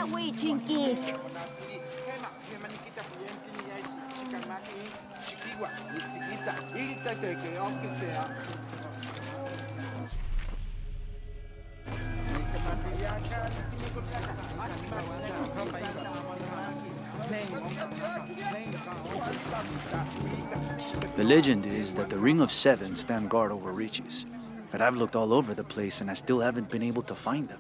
waging geek. The legend is that the Ring of Seven stand guard over riches. But I've looked all over the place and I still haven't been able to find them.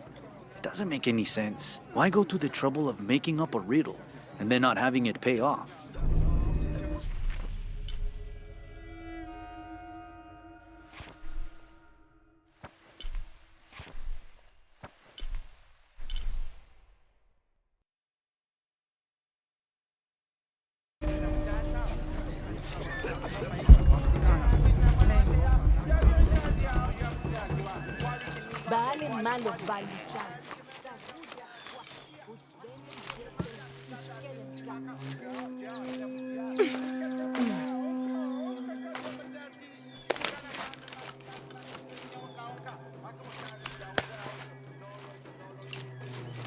It doesn't make any sense. Why go to the trouble of making up a riddle and then not having it pay off? Balen malo balichan.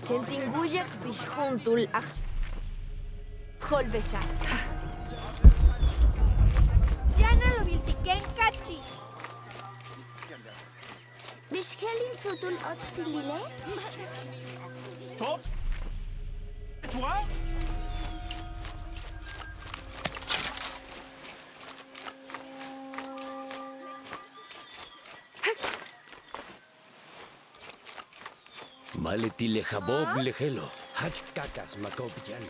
Chentinguyak bishuntul ah holbesa. Ya no lo viltiquen cachi. Bishkelin sutul otsilile? Top? Toi? Maletile jabob lejelo. Hach kakas makopjan.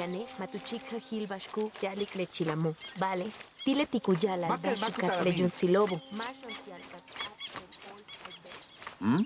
Yane, matuchika hilbashku, yalik lechilamu. Vale, dile tikuyala, bashika lejunsilobo. Hmm?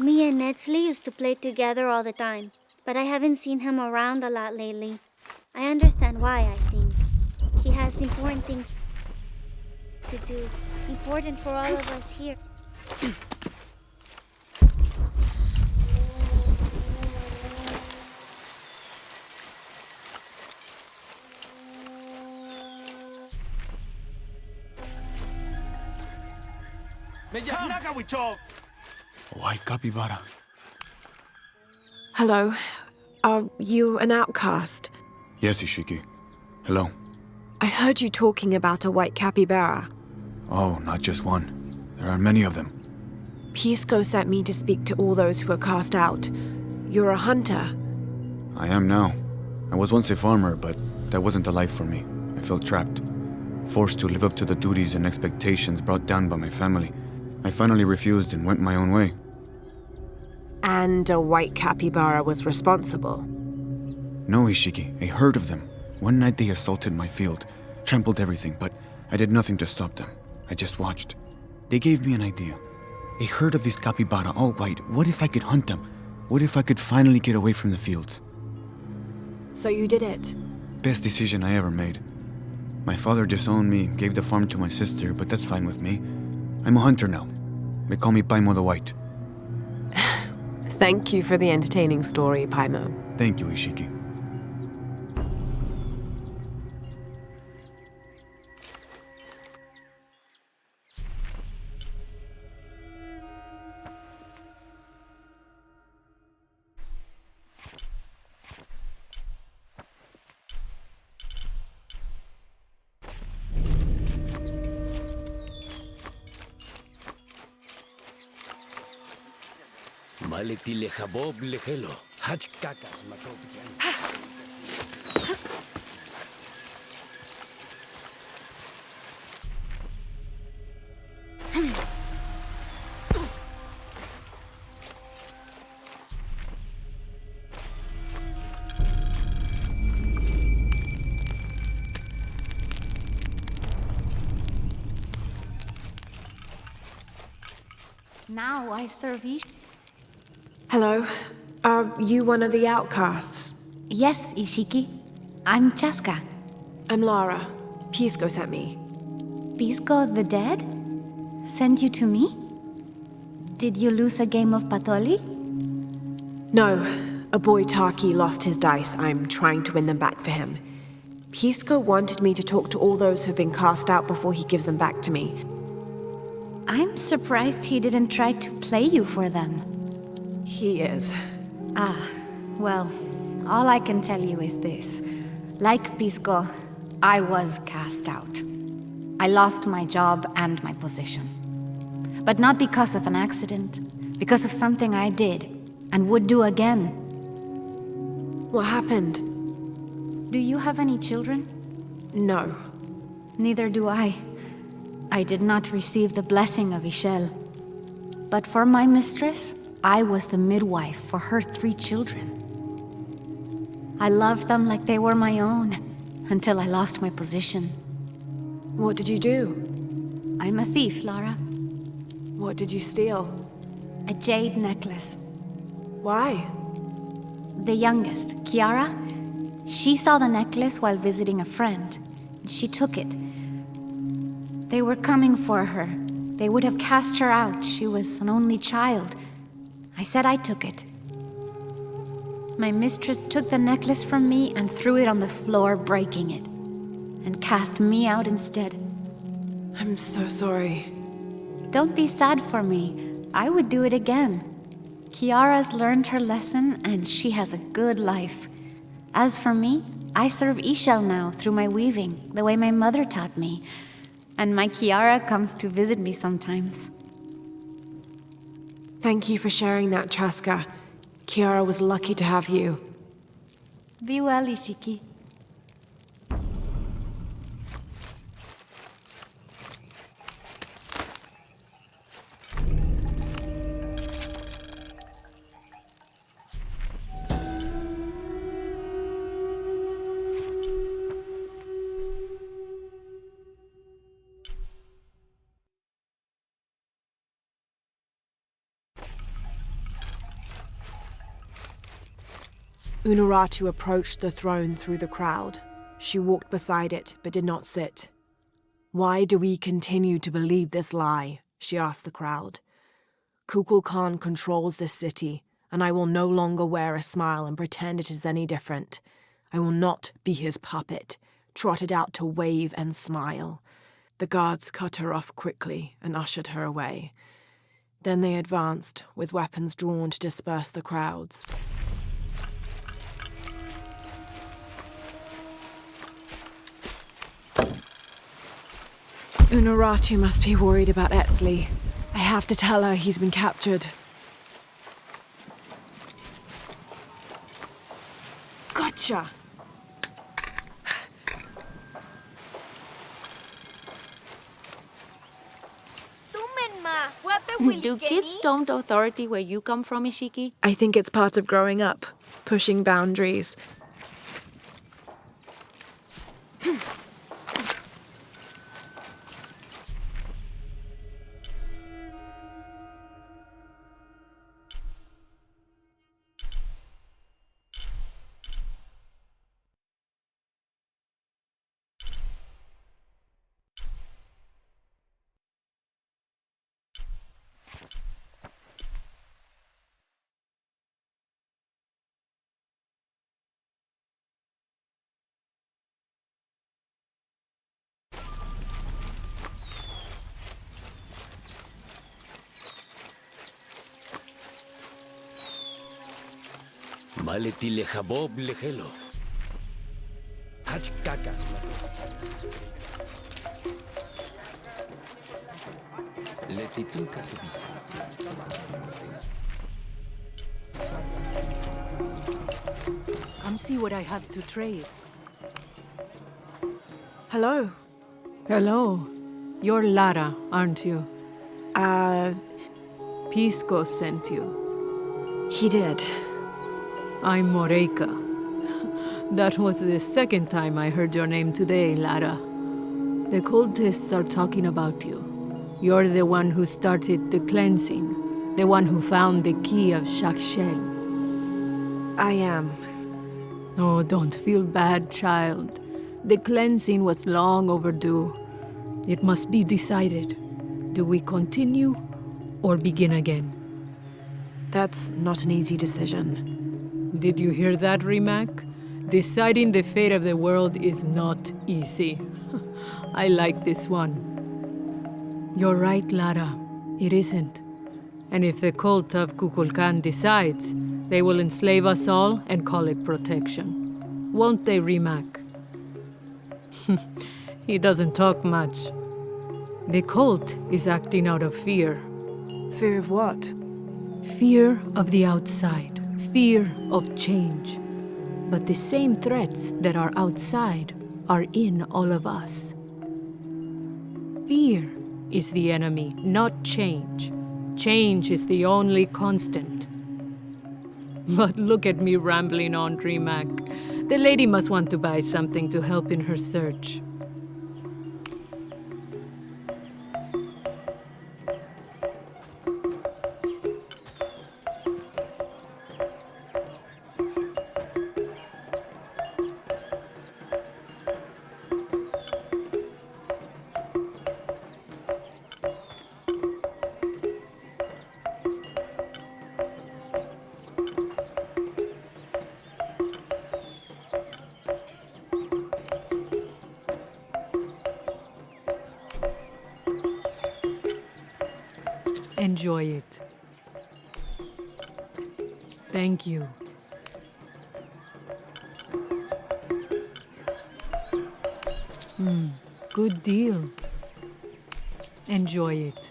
Me and Nedsley used to play together all the time, but I haven't seen him around a lot lately. I understand why, I think. He has important things to do, important for all of us here. White capybara. Hello. Are you an outcast? Yes, Ishiki. Hello. I heard you talking about a white capybara. Oh, not just one. There are many of them. Pisco sent me to speak to all those who are cast out. You're a hunter. I am now. I was once a farmer, but that wasn't the life for me. I felt trapped. Forced to live up to the duties and expectations brought down by my family. I finally refused and went my own way. And a white capybara was responsible. No, Ishiki, a herd of them. One night they assaulted my field, trampled everything, but I did nothing to stop them. I just watched. They gave me an idea. A herd of these capybara, all white. What if I could hunt them? What if I could finally get away from the fields? So you did it? Best decision I ever made. My father disowned me, gave the farm to my sister, but that's fine with me. I'm a hunter now. They call me Paimo the White. Thank you for the entertaining story, Paimo. Thank you, Ishiki. Maleti lejabob lejelo. Hach kakas makopjan. Now I serve you. Hello. Are you one of the outcasts? Yes, Ishiki. I'm Chaska. I'm Lara. Pisco sent me. Pisco the dead? Sent you to me? Did you lose a game of patoli? No. A boy Taki lost his dice. I'm trying to win them back for him. Pisco wanted me to talk to all those who've been cast out before he gives them back to me. I'm surprised he didn't try to play you for them. He is. Ah, well, all I can tell you is this. Like Pisco, I was cast out. I lost my job and my position. But not because of an accident, because of something I did and would do again. What happened? Do you have any children? No. Neither do I. I did not receive the blessing of Ishel. But for my mistress, I was the midwife for her 3 children. I loved them like they were my own, until I lost my position. What did you do? I'm a thief, Lara. What did you steal? A jade necklace. Why? The youngest, Kiara, she saw the necklace while visiting a friend. She took it. They were coming for her. They would have cast her out. She was an only child. I said I took it. My mistress took the necklace from me and threw it on the floor, breaking it, and cast me out instead. I'm so sorry. Don't be sad for me. I would do it again. Kiara's learned her lesson, and she has a good life. As for me, I serve Ishel now through my weaving, the way my mother taught me. And my Kiara comes to visit me sometimes. Thank you for sharing that, Chaska. Kiara was lucky to have you. Be well, Ishiki. Unuratu approached the throne through the crowd. She walked beside it, but did not sit. Why do we continue to believe this lie? She asked the crowd. Kukulkan controls this city, and I will no longer wear a smile and pretend it is any different. I will not be his puppet, trotted out to wave and smile. The guards cut her off quickly and ushered her away. Then they advanced, with weapons drawn to disperse the crowds. Unuratu must be worried about Etzli. I have to tell her he's been captured. Gotcha! Do kids don't authority where you come from, Ishiki? I think it's part of growing up, pushing boundaries. Maleti lejabob lejelo. Hach kakas Letitun katubisa. Come see what I have to trade. Hello. Hello. You're Lara, aren't you? Pisco sent you. He did. I'm Moreika. That was the second time I heard your name today, Lara. The cultists are talking about you. You're the one who started the cleansing, the one who found the key of Shakshel. I am. Oh, don't feel bad, child. The cleansing was long overdue. It must be decided. Do we continue or begin again? That's not an easy decision. Did you hear that, Rimac? Deciding the fate of the world is not easy. I like this one. You're right, Lara. It isn't. And if the cult of Kukulkan decides, they will enslave us all and call it protection. Won't they, Rimac? He doesn't talk much. The cult is acting out of fear. Fear of what? Fear of the outside. Fear of change. But the same threats that are outside are in all of us. Fear is the enemy, not change. Change is the only constant. But look at me rambling on, Rimac. The lady must want to buy something to help in her search. Enjoy it. Thank you. Good deal. Enjoy it.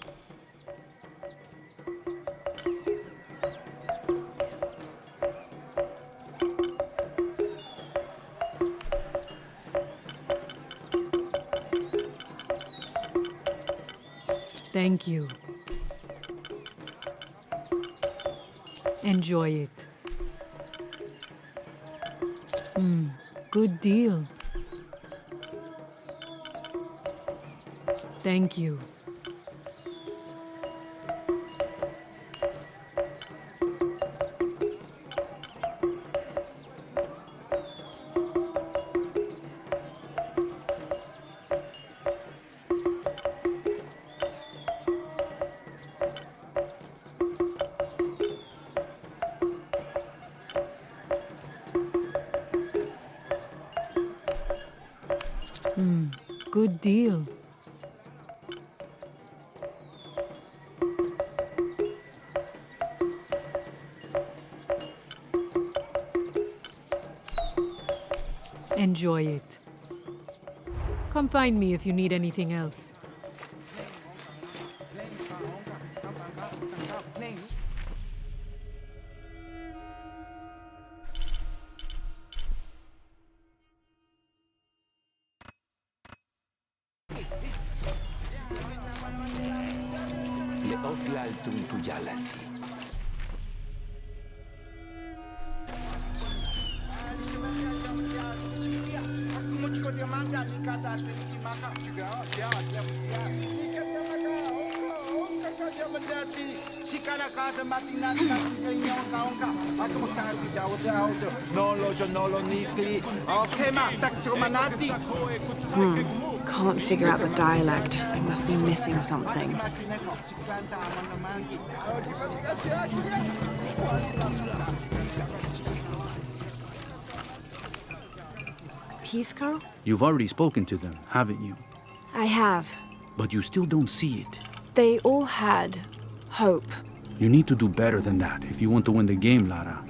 Thank you. Enjoy it. Good deal. Thank you. Good deal. enjoy it. Come find me if you need anything else. Leotlal tungtuyalalti. Can't figure out the dialect. I must be missing something. Pisco? You've already spoken to them, haven't you? I have. But you still don't see it. They all had hope. You need to do better than that if you want to win the game, Lara.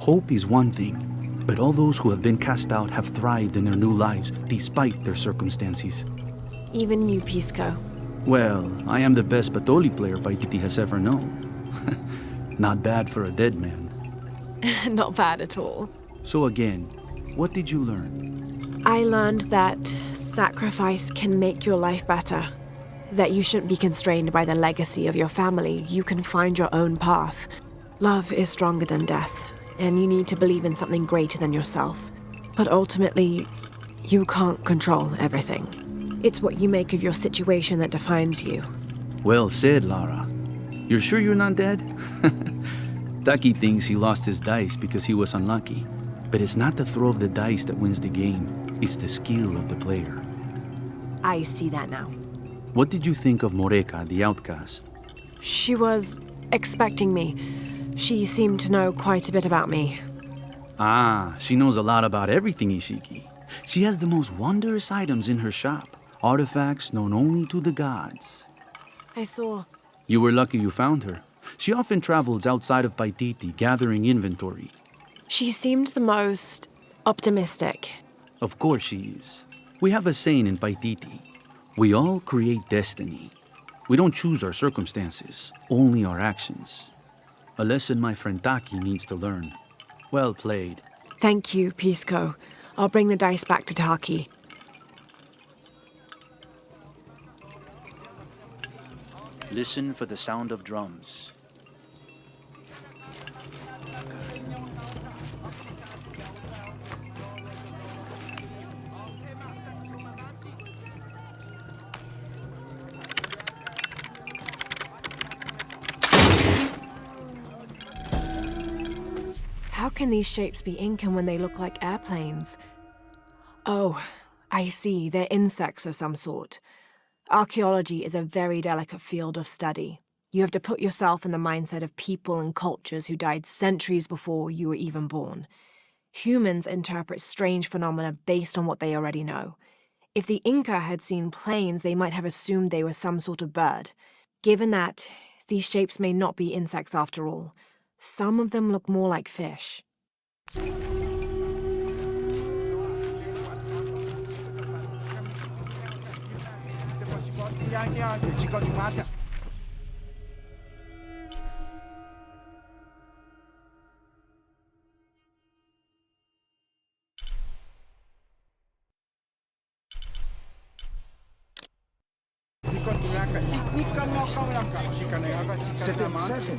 Hope is one thing, but all those who have been cast out have thrived in their new lives despite their circumstances. Even you, Pisco. Well, I am the best Batoli player Paititi has ever known. Not bad for a dead man. Not bad at all. So again, what did you learn? I learned that sacrifice can make your life better. That you shouldn't be constrained by the legacy of your family. You can find your own path. Love is stronger than death, and you need to believe in something greater than yourself. But ultimately, you can't control everything. It's what you make of your situation that defines you. Well said, Lara. You're sure you're not dead? Taki thinks he lost his dice because he was unlucky. But it's not the throw of the dice that wins the game. It's the skill of the player. I see that now. What did you think of Moreka, the outcast? She was expecting me. She seemed to know quite a bit about me. Ah, she knows a lot about everything, Ishiki. She has the most wondrous items in her shop. Artifacts known only to the gods. I saw. You were lucky you found her. She often travels outside of Paititi, gathering inventory. She seemed the most optimistic. Of course she is. We have a saying in Paititi. We all create destiny. We don't choose our circumstances, only our actions. A lesson my friend Taki needs to learn. Well played. Thank you, Pisco. I'll bring the dice back to Taki. Listen for the sound of drums. How can these shapes be Incan when they look like airplanes? Oh, I see. They're insects of some sort. Archaeology is a very delicate field of study. You have to put yourself in the mindset of people and cultures who died centuries before you were even born. Humans interpret strange phenomena based on what they already know. If the Inca had seen planes, they might have assumed they were some sort of bird. Given that, these shapes may not be insects after all. Some of them look more like fish. C'était ça, c'est...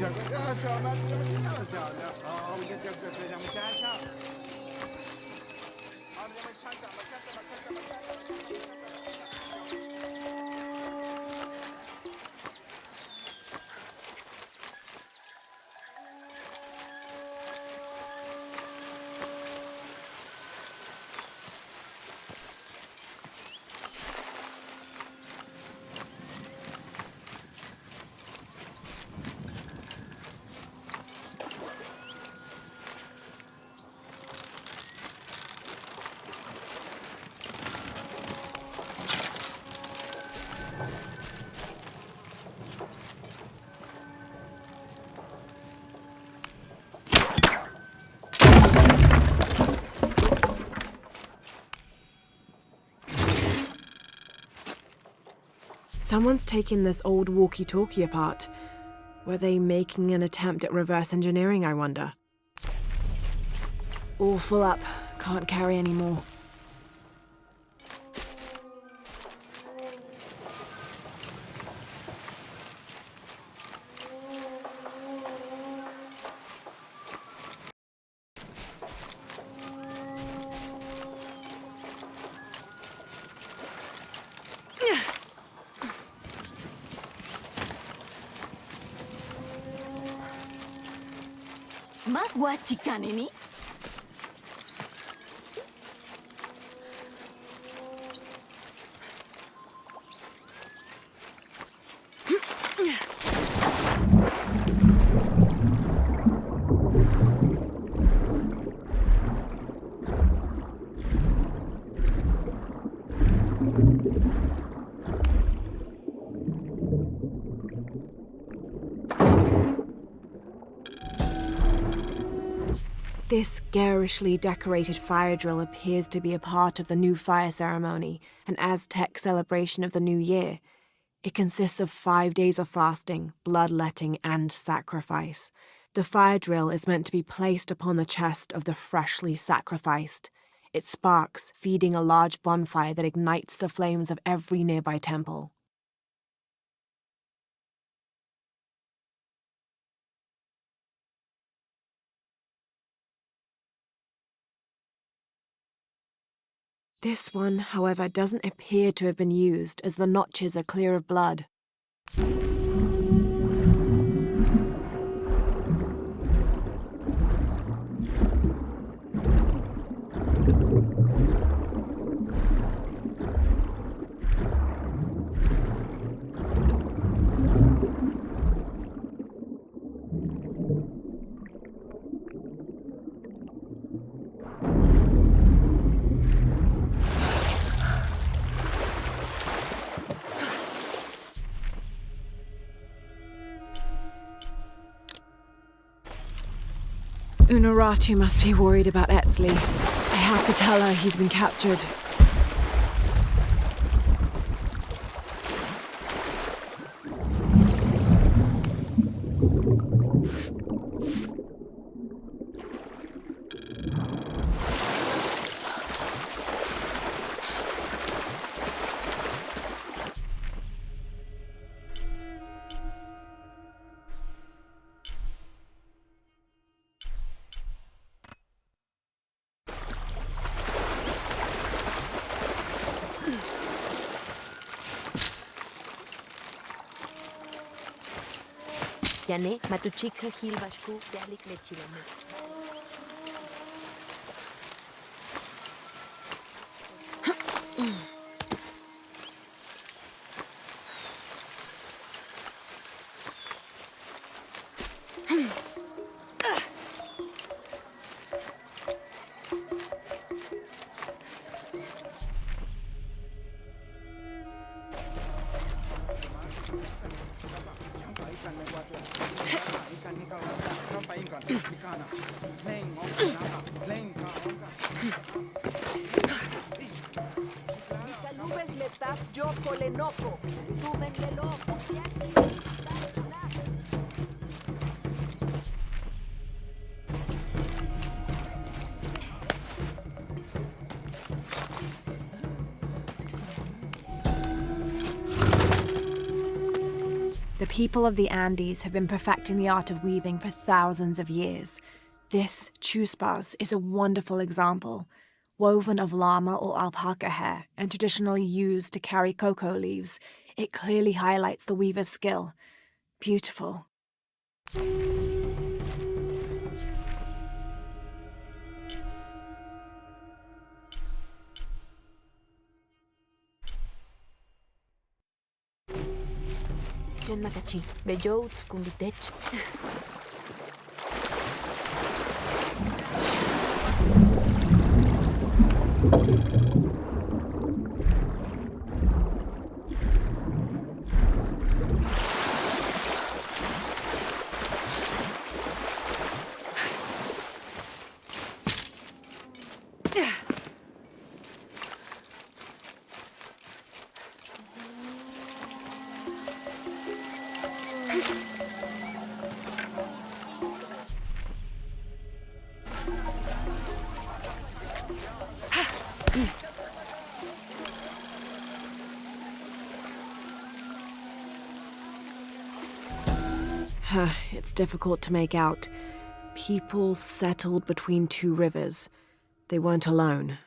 Someone's taken this old walkie-talkie apart. Were they making an attempt at reverse engineering, I wonder? All full up. Can't carry any more. Magwa chikanini? This garishly decorated fire drill appears to be a part of the new fire ceremony, an Aztec celebration of the new year. It consists of 5 days of fasting, bloodletting, and sacrifice. The fire drill is meant to be placed upon the chest of the freshly sacrificed. It sparks, feeding a large bonfire that ignites the flames of every nearby temple. This one, however, doesn't appear to have been used, as the notches are clear of blood. Unuratu must be worried about Etzli. I have to tell her he's been captured. Yane, matuchika hilbashku, dalik lechilamu. The people of the Andes have been perfecting the art of weaving for thousands of years. This chuspas is a wonderful example. Woven of llama or alpaca hair and traditionally used to carry cocoa leaves, it clearly highlights the weaver's skill. Beautiful. Chen makachi, bejo utskumbitech. It's difficult to make out. People settled between two rivers. They weren't alone.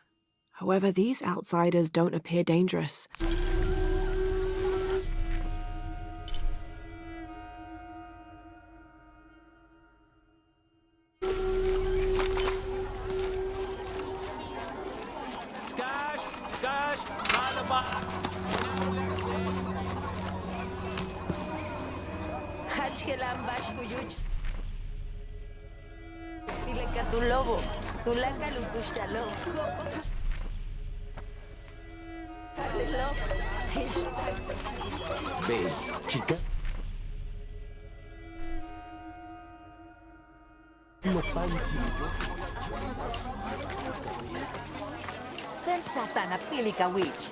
However, these outsiders don't appear dangerous. Skash! Skash! Malaba! Hachkelam bashkuyuch. Dileka tu lobo. Tulaka lukushtalo. Kalelo. Ve, chica. No Sent satana pilika witch.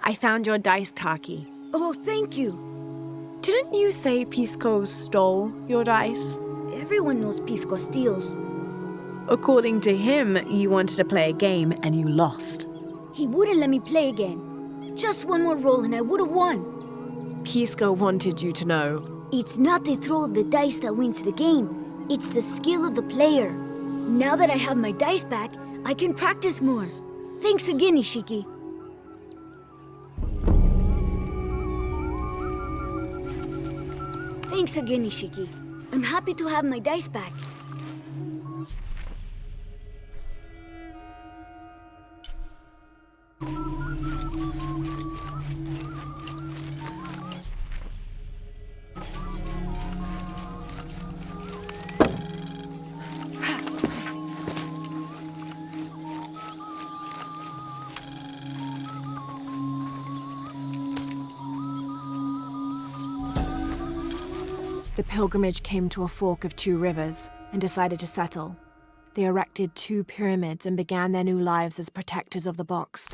I found your dice, Taki. Oh, thank you. Didn't you say Pisco stole your dice? Everyone knows Pisco steals. According to him, you wanted to play a game and you lost. He wouldn't let me play again. Just one more roll and I would have won. Pisco wanted you to know. It's not the throw of the dice that wins the game. It's the skill of the player. Now that I have my dice back, I can practice more. Thanks again, Ishiki. Thanks again, Ishiki. I'm happy to have my dice back. The pilgrimage came to a fork of two rivers and decided to settle. They erected 2 pyramids and began their new lives as protectors of the box.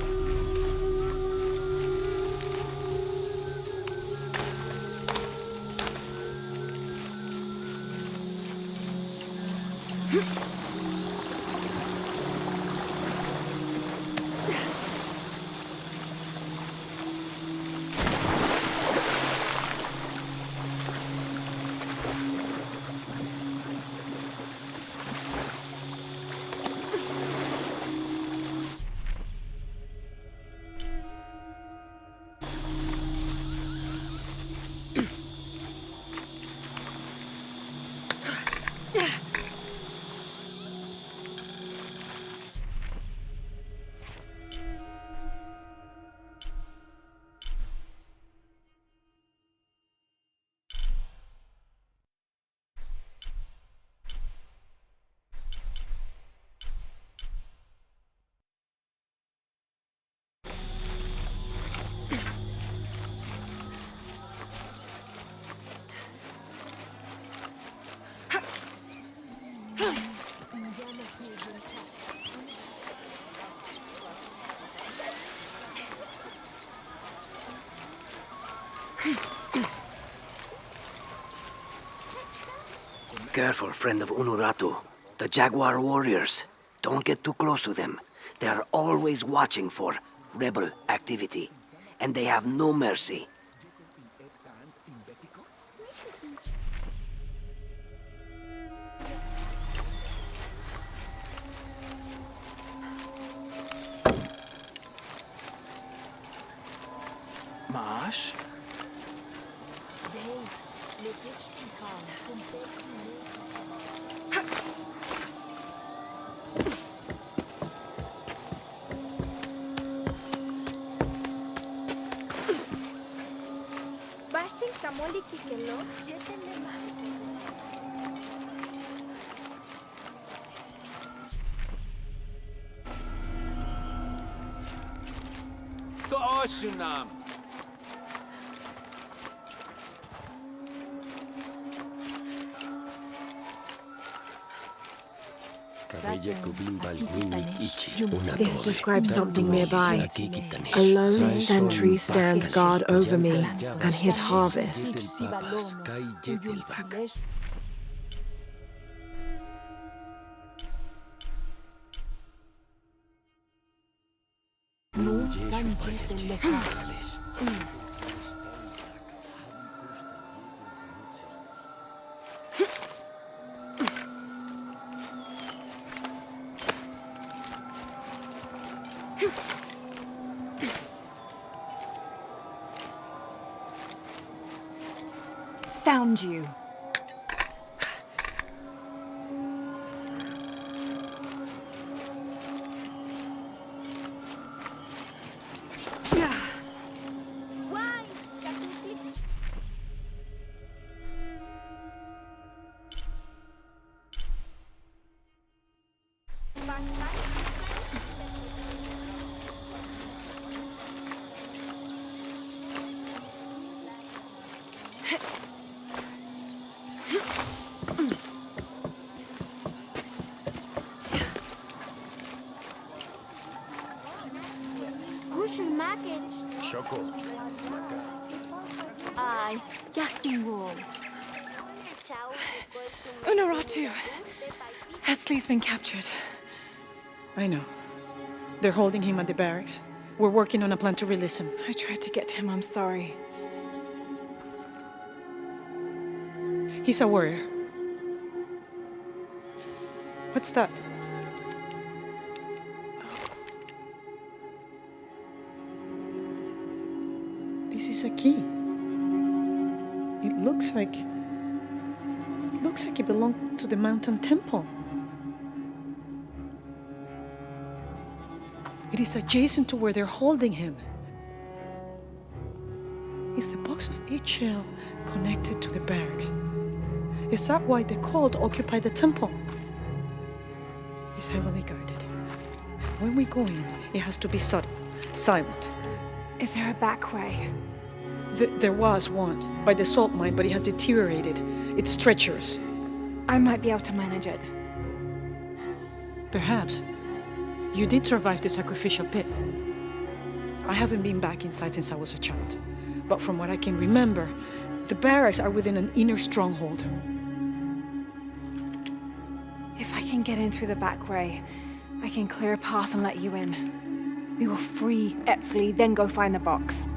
Careful, friend of Unuratu. The Jaguar warriors. Don't get too close to them. They are always watching for rebel activity. And they have no mercy. Mash? Toşunam. This describes something nearby. A lone sentry stands guard over me and his harvest. Found you. Unuratu. Hetzley's been captured. I know. They're holding him at the barracks. We're working on a plan to release him. I tried to get to him, I'm sorry. He's a warrior. What's that? This is a key. It looks like it belonged to the mountain temple. It is adjacent to where they're holding him. Is the box of eggshell connected to the barracks? Is that why the cult occupied the temple? It's heavily guarded. When we go in, it has to be subtle, silent. Is there a back way? There was one, by the salt mine, but it has deteriorated. It's treacherous. I might be able to manage it. Perhaps. You did survive the sacrificial pit. I haven't been back inside since I was a child. But from what I can remember, the barracks are within an inner stronghold. If I can get in through the back way, I can clear a path and let you in. We will free Etzley, then go find the box.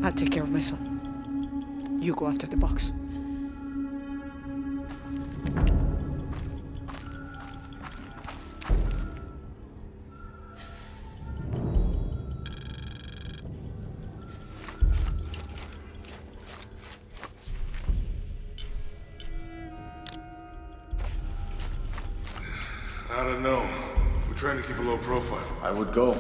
I'll take care of my son. You go after the box. I don't know. We're trying to keep a low profile. I would go.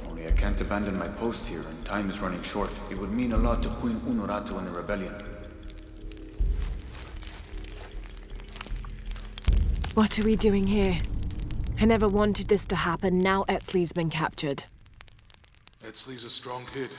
Only I can't abandon my post here, and time is running short. It would mean a lot to Queen Unuratu and the rebellion. What are we doing here? I never wanted this to happen. Now Etzley's been captured. Etzley's a strong kid.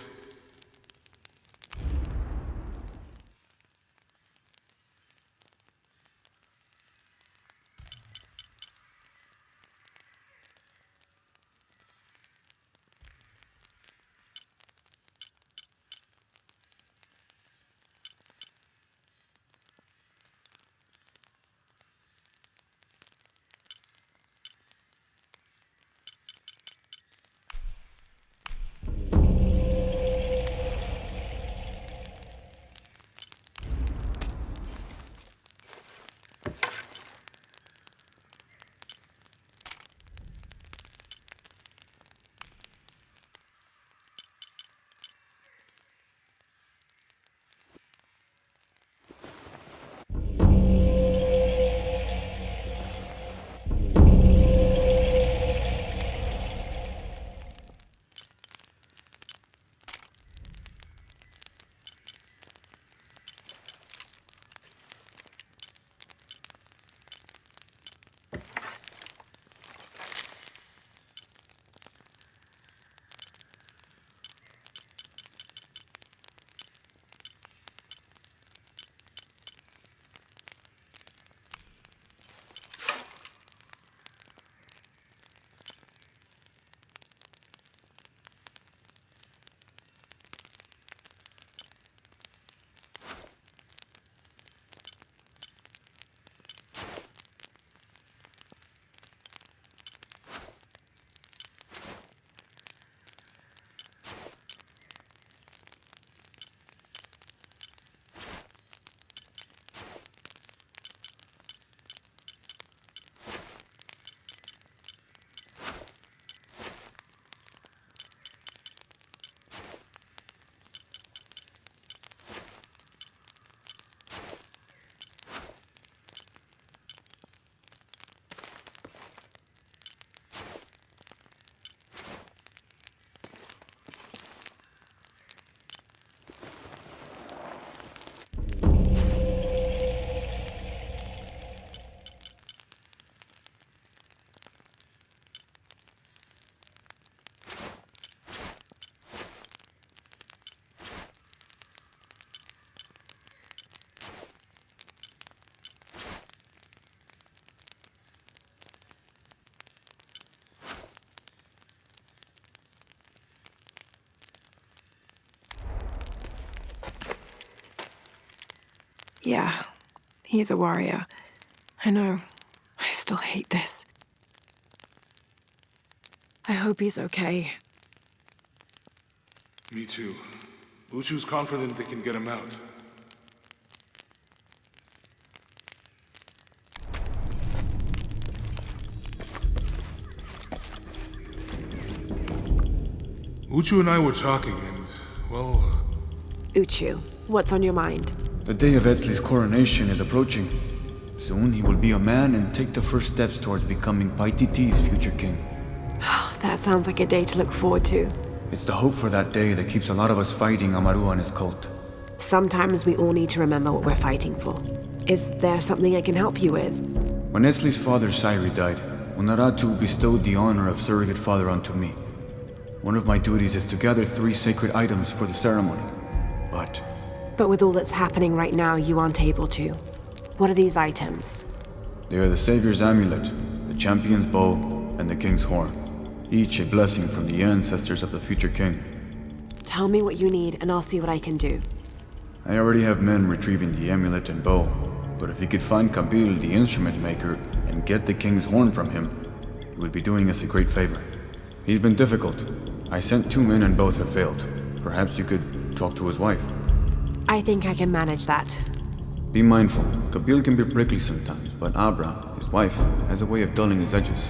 Yeah, he's a warrior. I know. I still hate this. I hope he's okay. Me too. Uchu's confident they can get him out. Uchu and I were talking, and, well... Uchu, what's on your mind? The day of Etzli's coronation is approaching. Soon he will be a man and take the first steps towards becoming Paititi's future king. That sounds like a day to look forward to. It's the hope for that day that keeps a lot of us fighting Amaru and his cult. Sometimes we all need to remember what we're fighting for. Is there something I can help you with? When Etzli's father Sairi died, Unuratu bestowed the honor of surrogate father onto me. One of my duties is to gather 3 sacred items for the ceremony. But with all that's happening right now, you aren't able to. What are these items? They are the Savior's amulet, the champion's bow, and the king's horn. Each a blessing from the ancestors of the future king. Tell me what you need, and I'll see what I can do. I already have men retrieving the amulet and bow, but if you could find Kabil, the instrument maker, and get the king's horn from him, you would be doing us a great favor. He's been difficult. I sent 2 men and both have failed. Perhaps you could talk to his wife. I think I can manage that. Be mindful. Kabil can be prickly sometimes, but Abra, his wife, has a way of dulling his edges.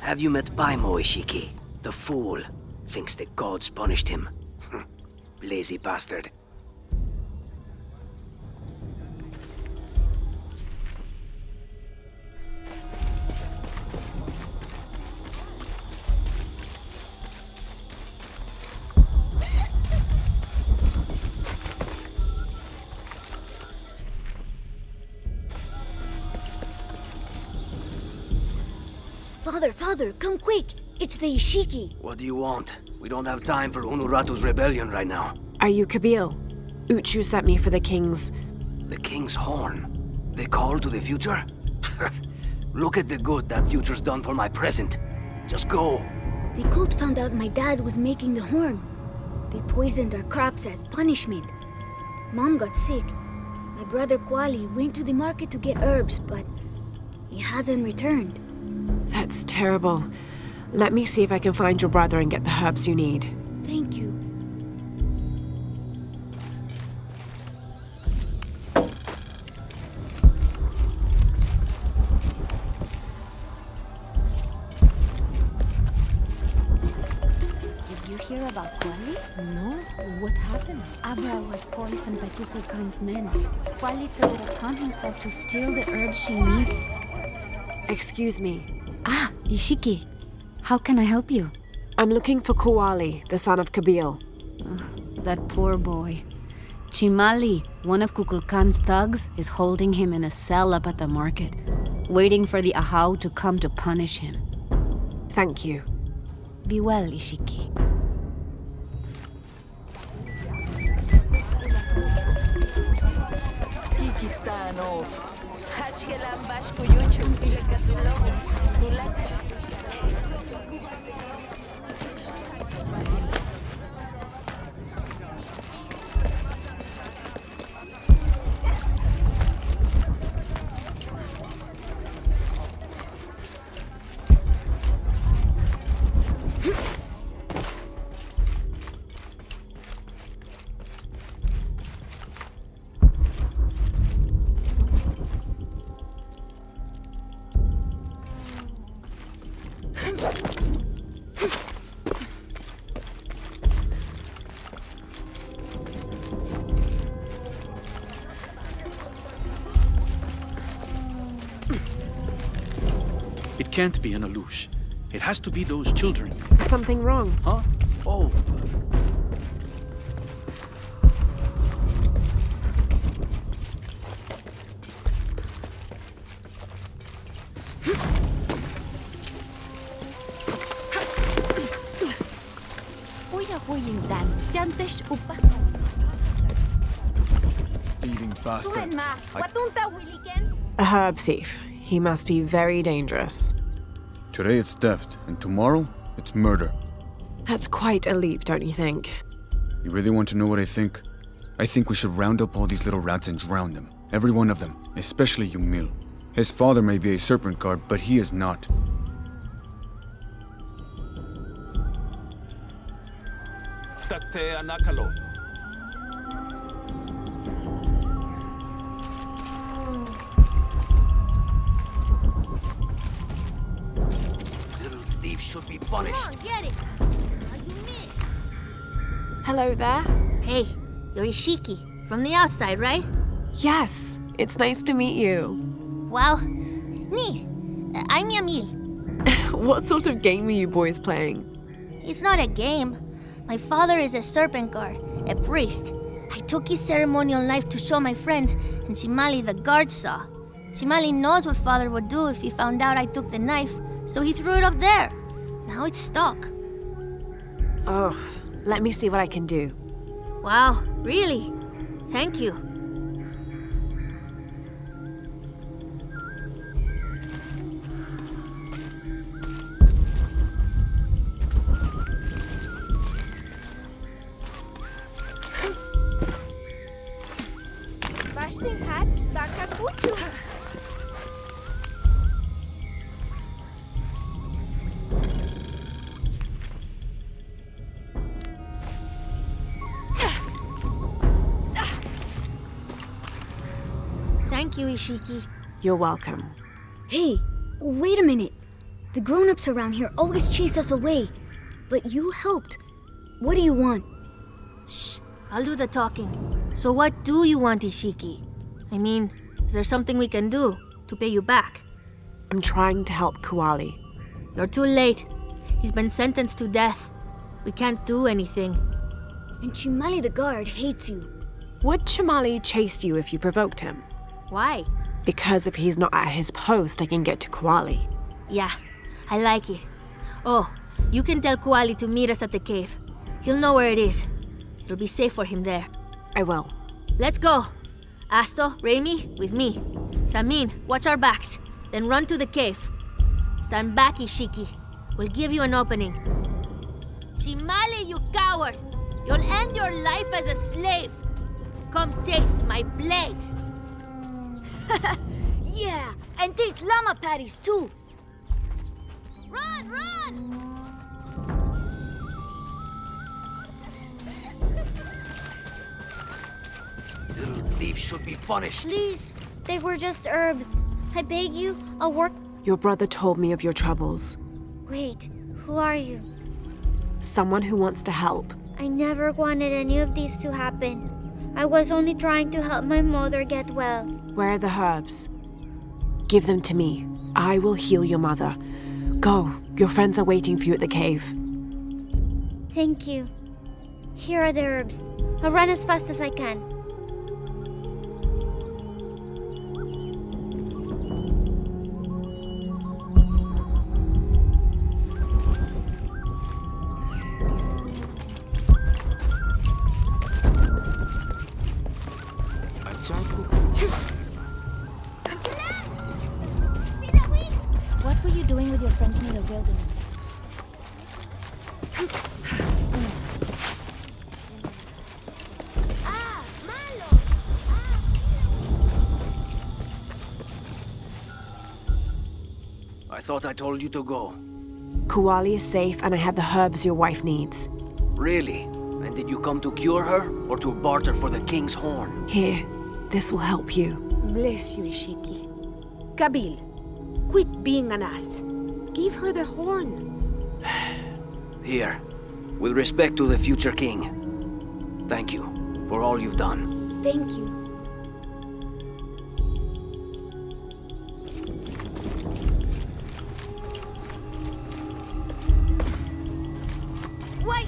Have you met Paimo, Ishiki? The fool. Thinks the gods punished him. Lazy bastard. Father, come quick! It's the Ishiki. What do you want? We don't have time for Unuratu's rebellion right now. Are you Kabil? Uchu sent me for the king's... The king's horn? The call to the future? Look at the good that future's done for my present. Just go. The cult found out my dad was making the horn. They poisoned our crops as punishment. Mom got sick. My brother Kwali went to the market to get herbs, but he hasn't returned. That's terrible. Let me see if I can find your brother and get the herbs you need. Thank you. about Kuali? No, what happened? Abra was poisoned by Kukulkan's men. Kuali took it upon himself to steal the herbs she needed. Excuse me. Ah, Ishiki. How can I help you? I'm looking for Kuali, the son of Kabil. That poor boy. Chimali, one of Kukulkan's thugs, is holding him in a cell up at the market, waiting for the Ahau to come to punish him. Thank you. Be well, Ishiki. It can't be an Alush. It has to be those children. Is something wrong? Huh? Oh. Thieving bastard. A herb thief. He must be very dangerous. Today it's theft, and tomorrow it's murder. That's quite a leap, don't you think? You really want to know what I think? I think we should round up all these little rats and drown them. Every one of them, especially Yumil. His father may be a serpent guard, but he is not. Takte anakalo. Little thieves should be punished. Come on, get it. You missed. Hello there. Hey, you're Ishiki. From the outside, right? Yes, it's nice to meet you. Well, me. I'm Yamil. What sort of game are you boys playing? It's not a game. My father is a serpent guard, a priest. I took his ceremonial knife to show my friends, and Chimali the guard saw. Chimali knows what father would do if he found out I took the knife, so he threw it up there. Now it's stuck. Oh, let me see what I can do. Wow, really? Thank you. Thank you, Ishiki. You're welcome. Hey, wait a minute. The grown-ups around here always chase us away. But you helped. What do you want? Shh, I'll do the talking. So what do you want, Ishiki? I mean, is there something we can do to pay you back? I'm trying to help Kuali. You're too late. He's been sentenced to death. We can't do anything. And Chimali the guard hates you. Would Chimali chase you if you provoked him? Why? Because if he's not at his post, I can get to Kuali. Yeah, I like it. Oh, you can tell Kuali to meet us at the cave. He'll know where it is. It'll be safe for him there. I will. Let's go. Asto, Raimi, with me. Samin, watch our backs. Then run to the cave. Stand back, Ishiki. We'll give you an opening. Chimali, you coward! You'll end your life as a slave. Come taste my blade. Yeah, and taste llama patties too. Run, run! Little thieves should be punished. Please, they were just herbs. I beg you, I'll work. Your brother told me of your troubles. Wait, who are you? someone who wants to help. I never wanted any of these to happen. I was only trying to help my mother get well. Where are the herbs? Give them to me. I will heal your mother. Go. Your friends are waiting for you at the cave. Thank you. Here are the herbs. I'll run as fast as I can. What were you doing with your friends near the wilderness? I thought I told you to go. Kuali is safe and I have the herbs your wife needs. Really? And did you come to cure her or to barter for the king's horn? Here, this will help you. Bless you, Ishiki. Kabil, quit being an ass. Give her the horn. Here, with respect to the future king. Thank you for all you've done. Thank you. Wait!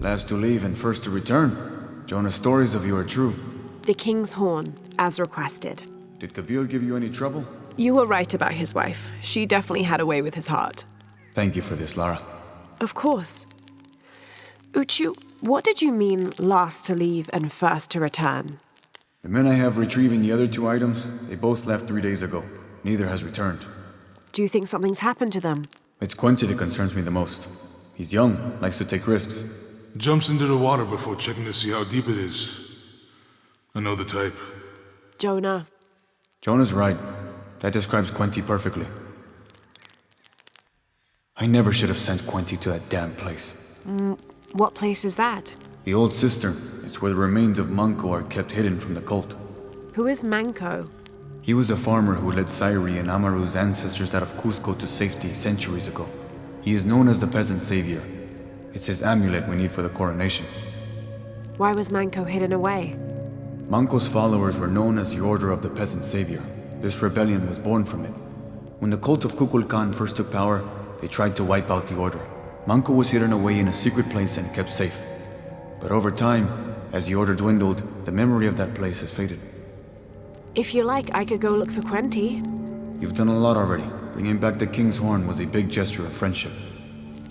Last to leave and first to return. Jonah's stories of you are true. The king's horn, as requested. Did Kabil give you any trouble? You were right about his wife. She definitely had a way with his heart. Thank you for this, Lara. Of course. Uchu, what did you mean last to leave and first to return? The men I have retrieving the other 2 items, they both left 3 days ago. Neither has returned. Do you think something's happened to them? It's Quinty that concerns me the most. He's young, likes to take risks. Jumps into the water before checking to see how deep it is. I know the type. Jonah. Jonah's right. That describes Quinty perfectly. I never should have sent Quinty to that damn place. What place is that? The old cistern. It's where the remains of Manco are kept hidden from the cult. Who is Manco? He was a farmer who led Sairi and Amaru's ancestors out of Cusco to safety centuries ago. He is known as the peasant savior. It's his amulet we need for the coronation. Why was Manco hidden away? Manco's followers were known as the Order of the Peasant Savior. This rebellion was born from it. When the cult of Kukulkan first took power, they tried to wipe out the order. Manco was hidden away in a secret place and kept safe. But over time, as the order dwindled, the memory of that place has faded. If you like, I could go look for Quinty. You've done a lot already. Bringing back the King's Horn was a big gesture of friendship.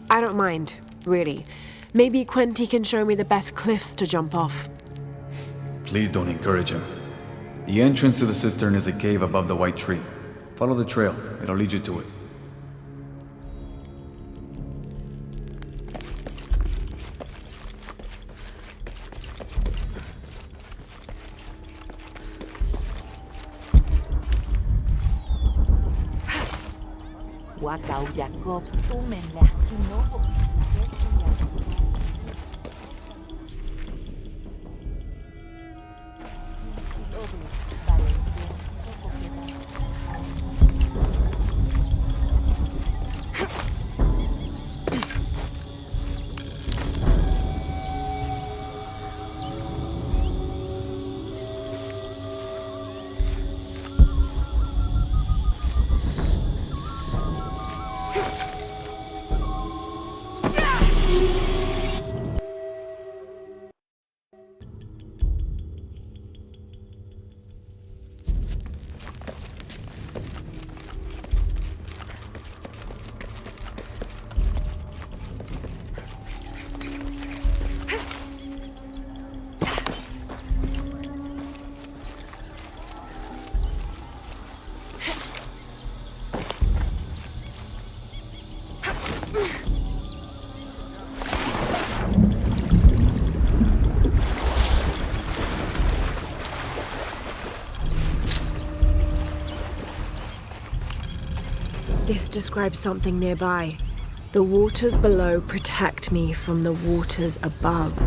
I don't mind. Really. Maybe Quinty can show me the best cliffs to jump off. Please don't encourage him. The entrance to the cistern is a cave above the white tree. Follow the trail. It'll lead you to it. Wakau Jacob tumenlah kinoho. This describes something nearby. The waters below protect me from the waters above.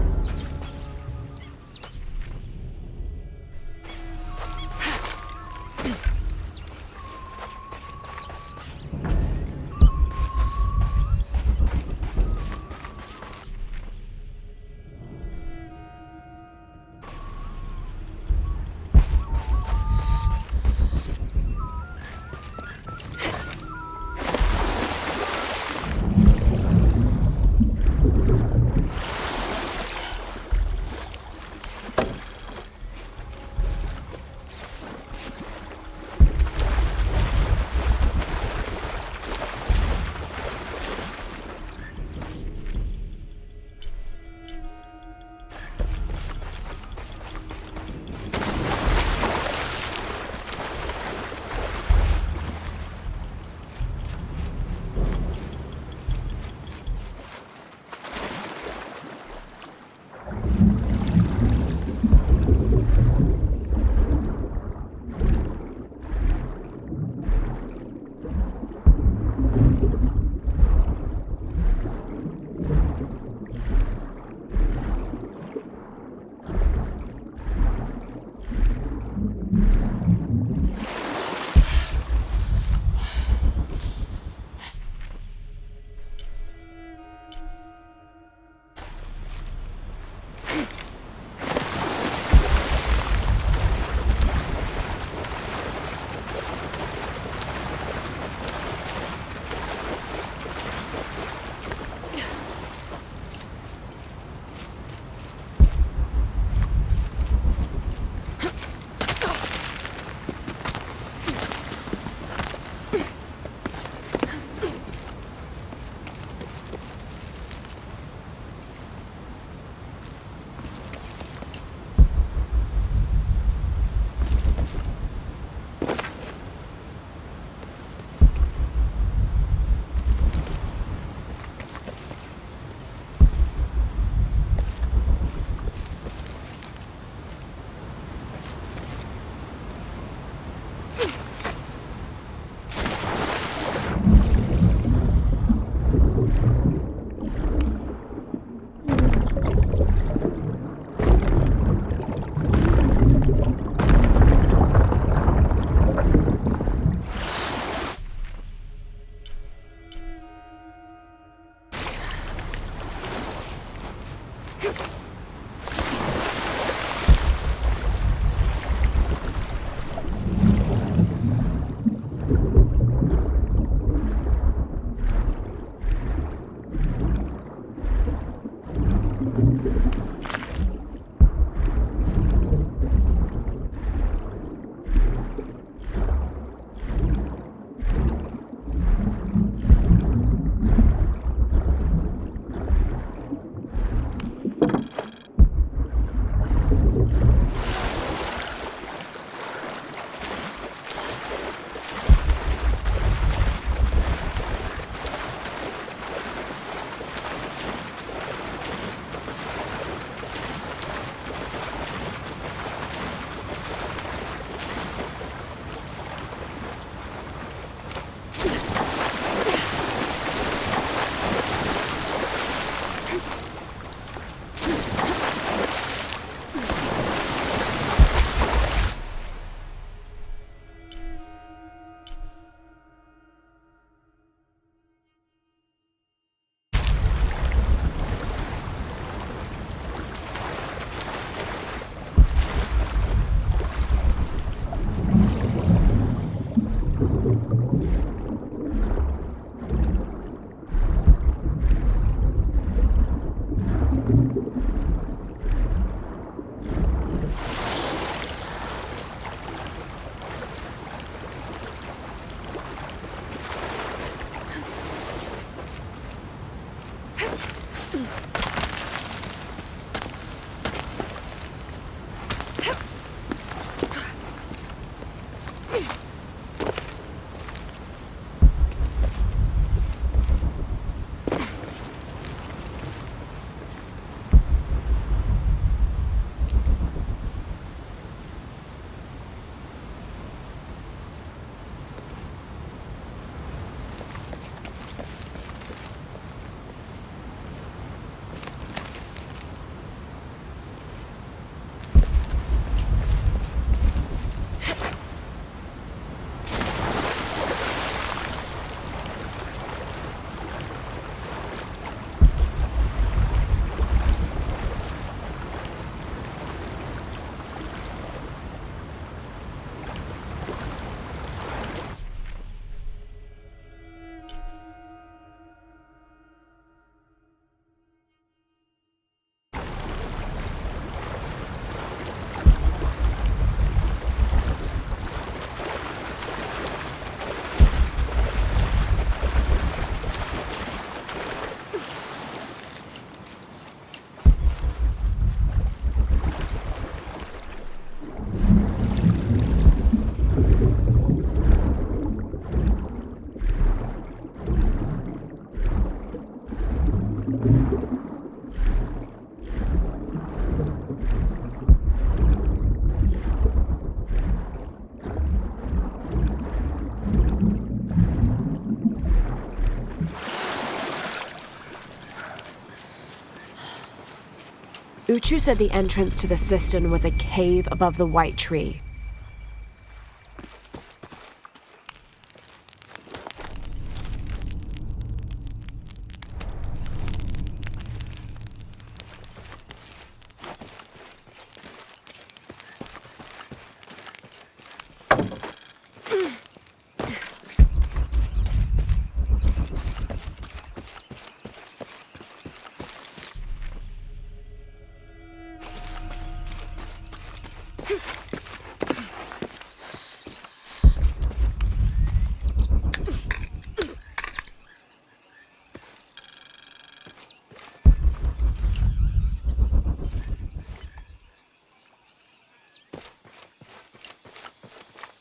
Uchu said the entrance to the cistern was a cave above the white tree.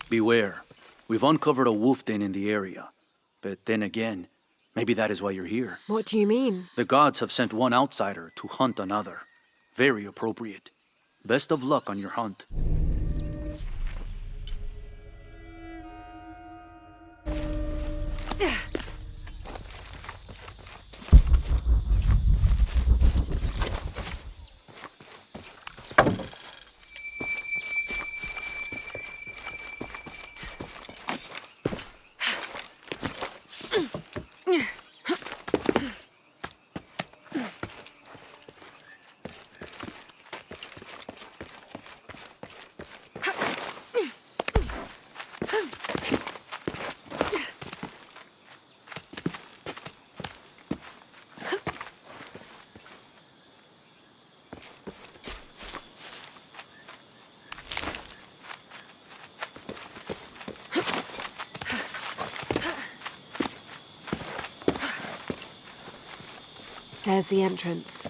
Beware. We've uncovered a wolf den in the area. But then again, maybe that is why you're here. What do you mean? The gods have sent one outsider to hunt another. Very appropriate. Best of luck on your hunt. There's the entrance.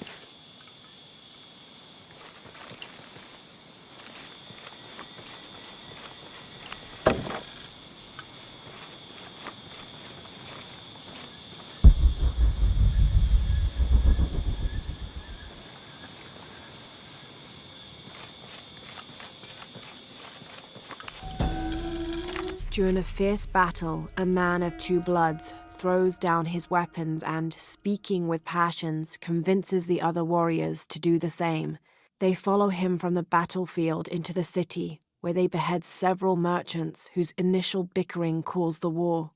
During a fierce battle, a man of two bloods throws down his weapons and, speaking with passions, convinces the other warriors to do the same. They follow him from the battlefield into the city, where they behead several merchants whose initial bickering caused the war.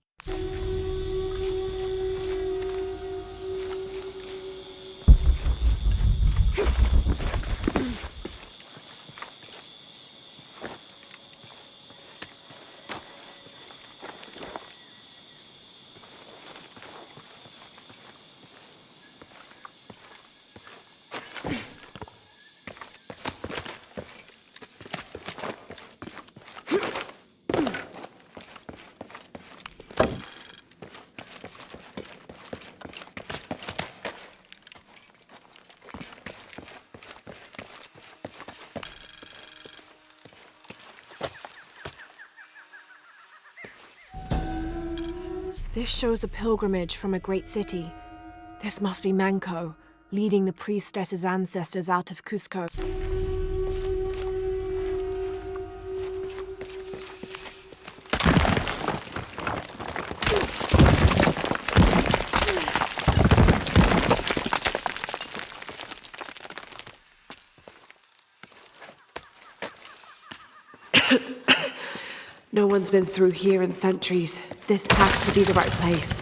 This shows a pilgrimage from a great city. This must be Manco, leading the priestess's ancestors out of Cusco. No one's been through here in centuries. This has to be the right place.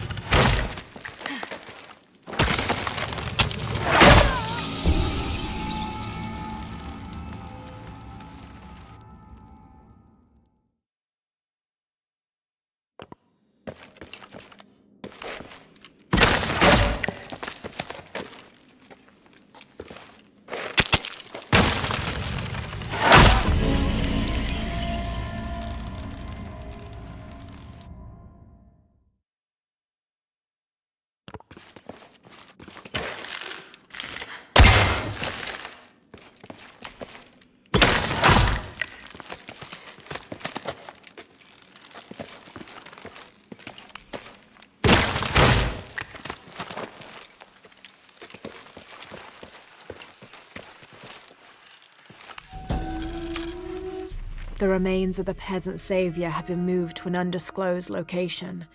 The remains of the peasant savior have been moved to an undisclosed location.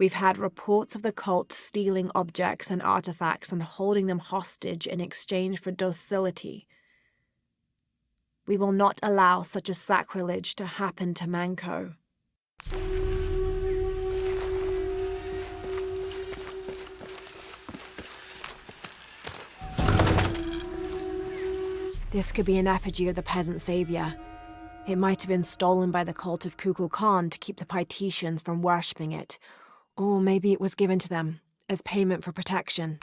We've had reports of the cult stealing objects and artifacts and holding them hostage in exchange for docility. We will not allow such a sacrilege to happen to Manco. This could be an effigy of the peasant savior. It might have been stolen by the cult of Kukulkan to keep the Paititians from worshipping it. Or maybe it was given to them as payment for protection.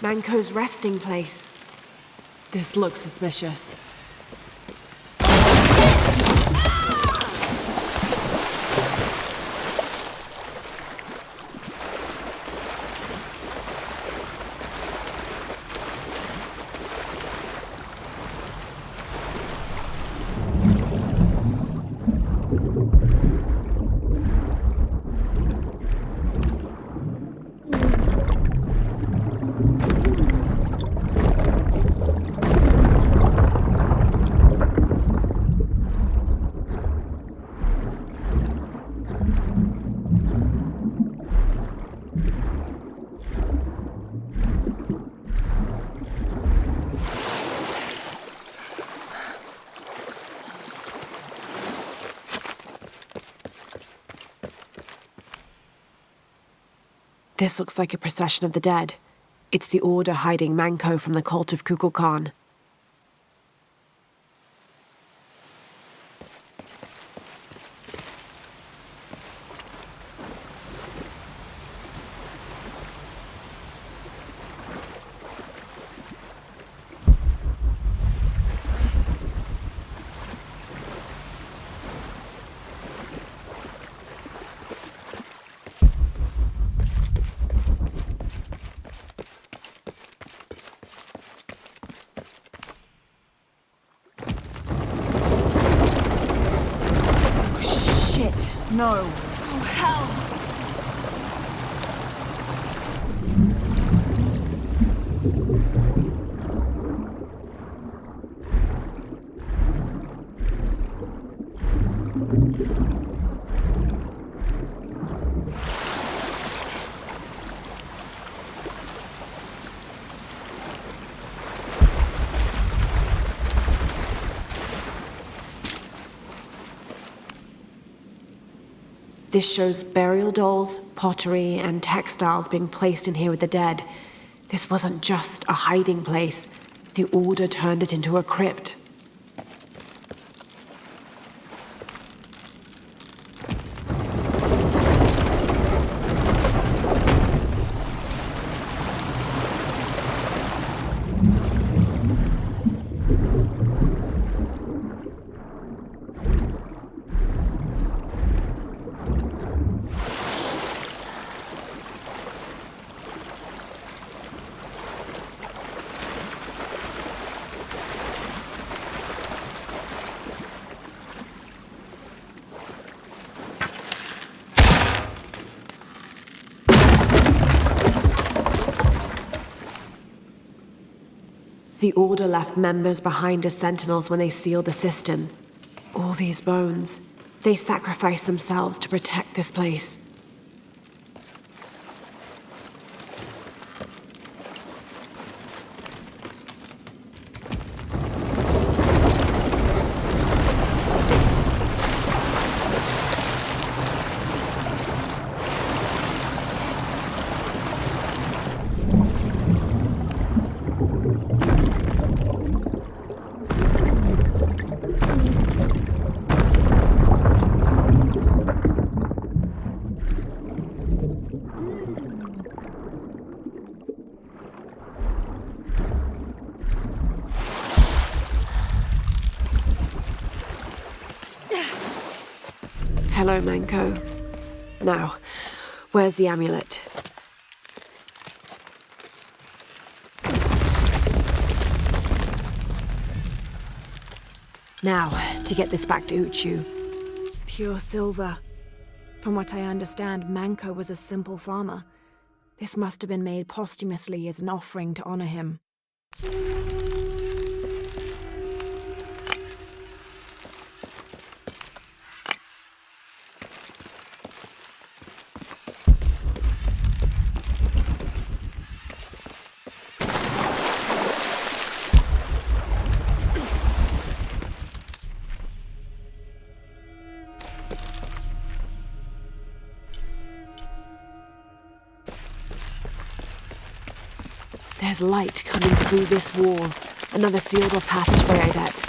Manco's resting place. This looks suspicious. This looks like a procession of the dead. It's the Order hiding Manco from the cult of Kukulkan. No. Oh, hell! This shows burial dolls, pottery, and textiles being placed in here with the dead. This wasn't just a hiding place. The Order turned it into a crypt. The Order left members behind as sentinels when they sealed the cistern. All these bones, they sacrificed themselves to protect this place. Hello, Manko. Now, where's the amulet? Now, to get this back to Uchu. Pure silver. From what I understand, Manko was a simple farmer. This must have been made posthumously as an offering to honor him. There's light coming through this wall. Another sealed-off passageway, I bet.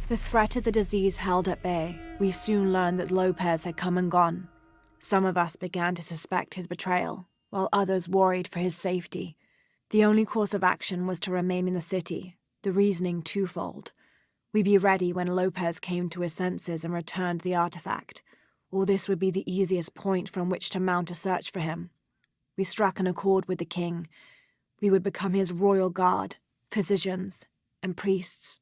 The threat of the disease held at bay, we soon learned that Lopez had come and gone. Some of us began to suspect his betrayal, while others worried for his safety. The only course of action was to remain in the city, the reasoning twofold. We'd be ready when Lopez came to his senses and returned the artifact, or this would be the easiest point from which to mount a search for him. We struck an accord with the king. We would become his royal guard, physicians, and priests.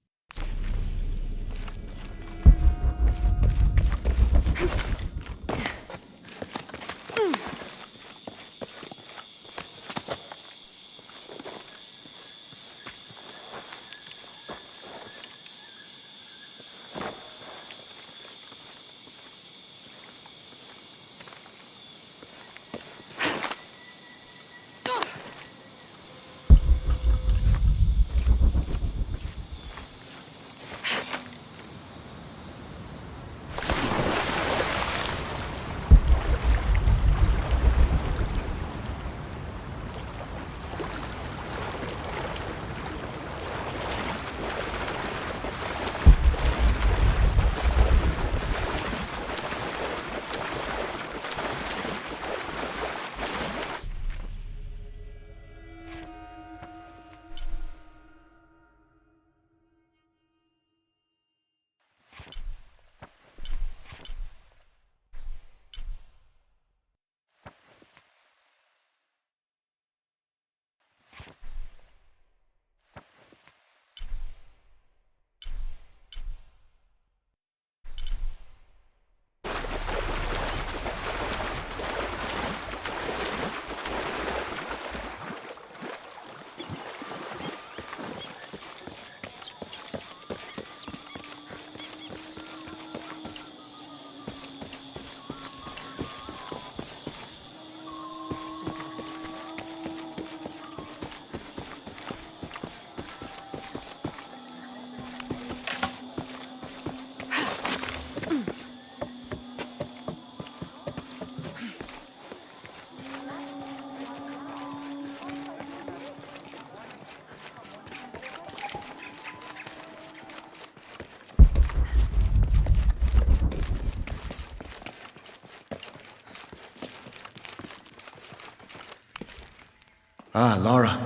Ah, Lara.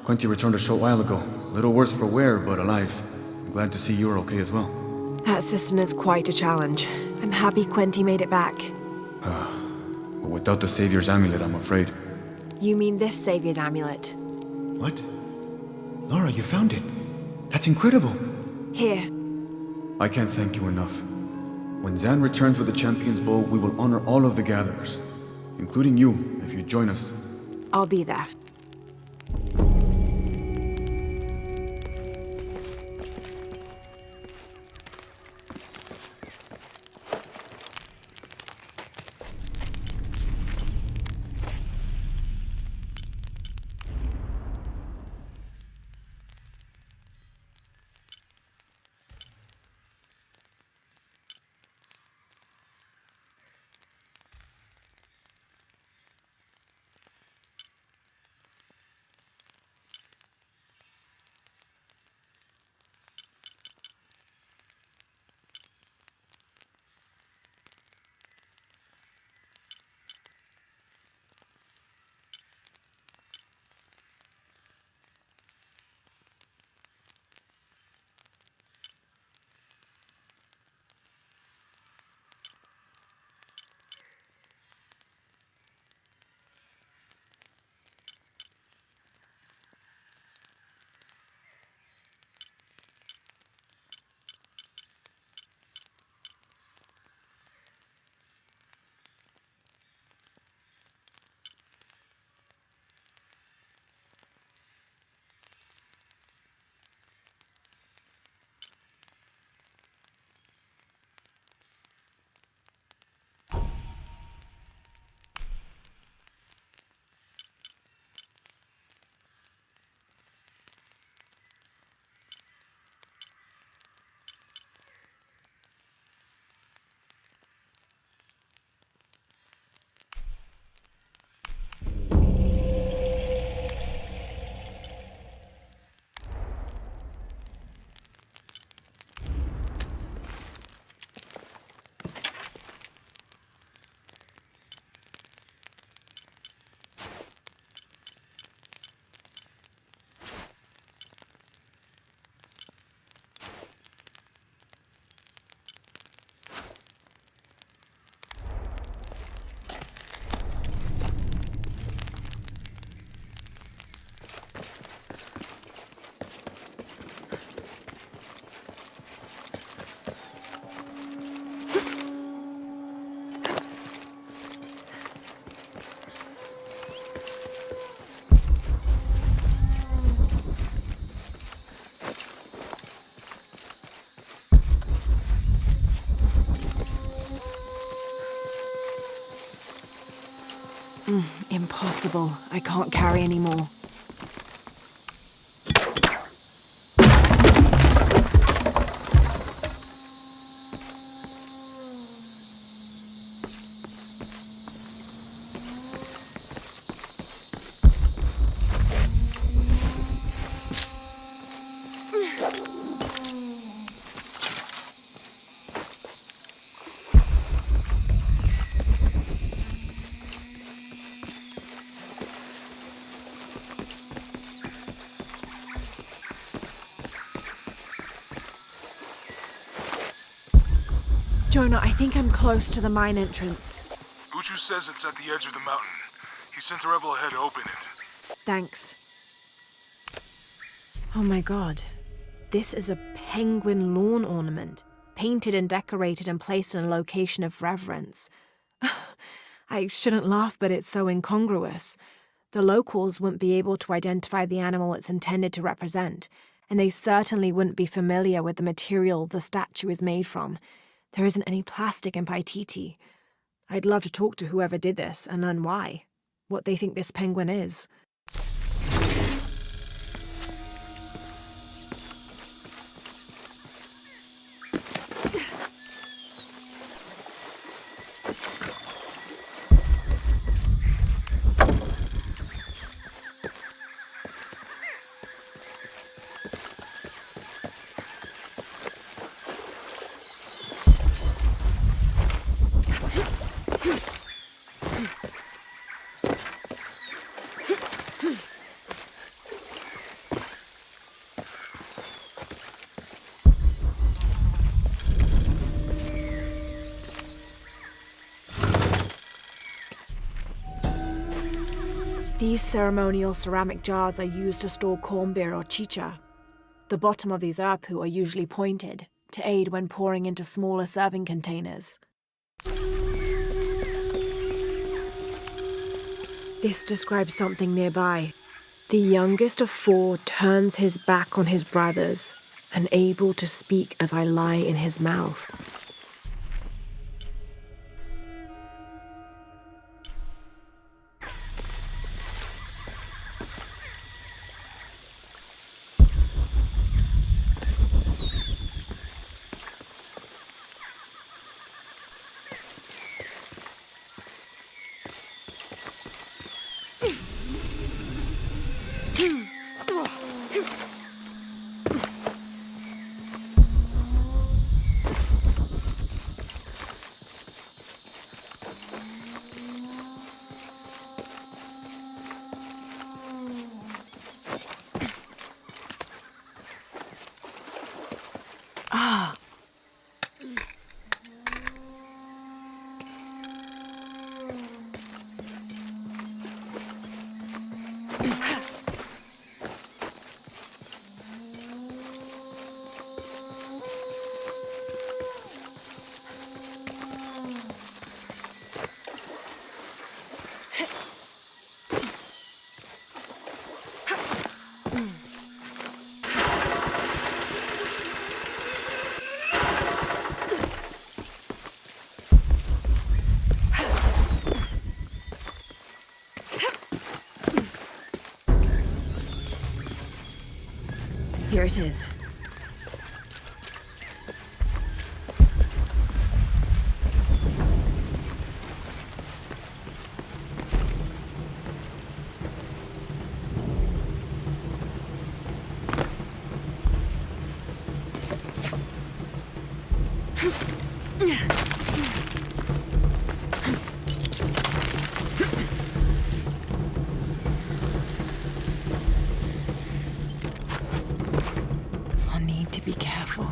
Quinty returned a short while ago. A little worse for wear, but alive. I'm glad to see you're okay as well. That cistern is quite a challenge. I'm happy Quinty made it back. But without the Savior's amulet, I'm afraid. You mean this Savior's amulet? What? Lara, you found it. That's incredible. Here. I can't thank you enough. When Zan returns with the champion's bow, we will honor all of the gatherers, including you, if you join us. I'll be there. Impossible. I can't carry any more. Jonah, I think I'm close to the mine entrance. Uchu says it's at the edge of the mountain. He sent a rebel ahead to open it. Thanks. Oh my god. This is a penguin lawn ornament, painted and decorated and placed in a location of reverence. I shouldn't laugh, but it's so incongruous. The locals wouldn't be able to identify the animal it's intended to represent, and they certainly wouldn't be familiar with the material the statue is made from. There isn't any plastic in Paititi. I'd love to talk to whoever did this and learn why, what they think this penguin is. These ceremonial ceramic jars are used to store corn beer or chicha. The bottom of these urpu are usually pointed, to aid when pouring into smaller serving containers. This describes something nearby. The youngest of 4 turns his back on his brothers, unable to speak as I lie in his mouth. Here it is. Be careful.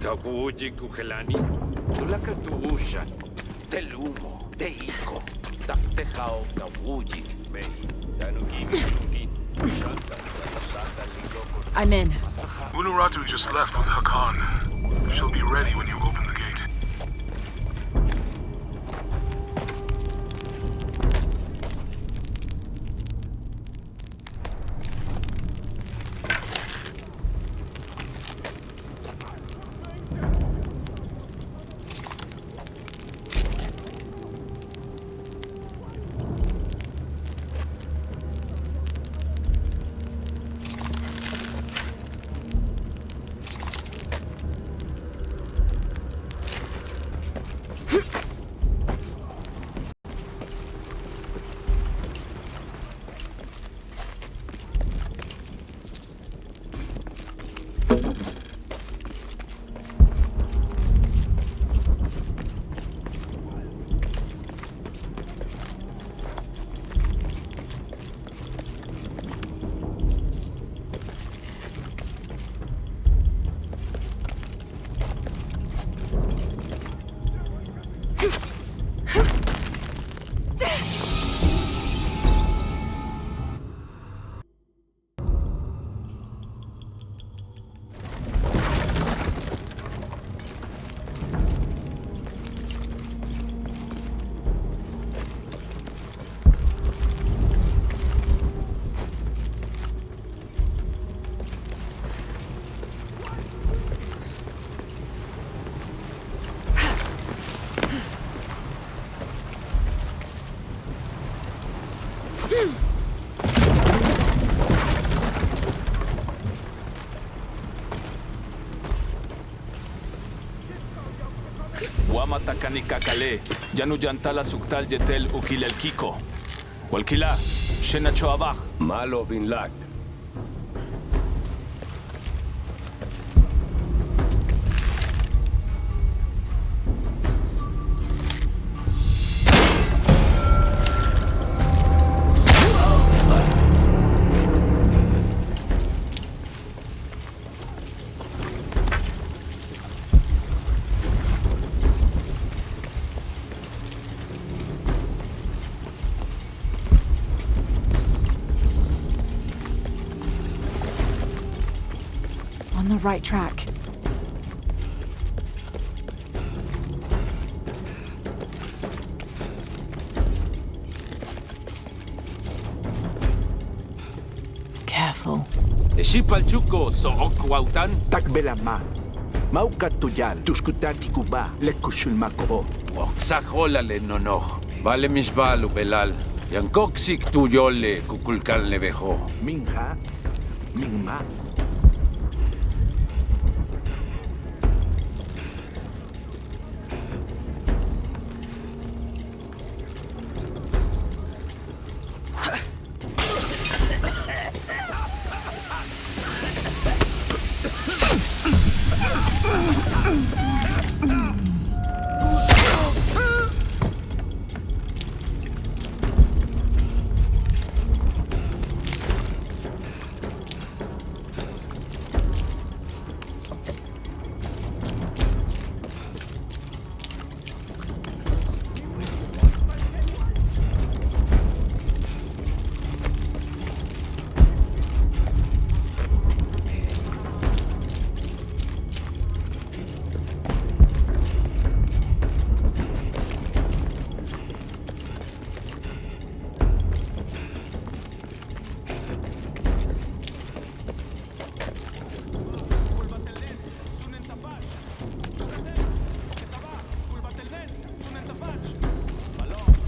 Kauji kuhelani, tulakas tuusha, telumo, teiko, taktehao kauji, mei, tanuki, shanta, I'm in. Unuratu just left with Hakan. She'll be ready when you open the gate. Wamata kanikakale, Yanu yantala suktal yetel ukil el kiko. Walkila, Shena choabach. Malo bin lak. On the right track. Careful. Shipalchuko so okwautan. Takbelama. Maukat tuyal, tuskutan tikuba, lekushul makobo. Oksakholale nonoch. Vale misbalu belal. Yankoksik tuyole kukulkal nevejo. Minja, mingma.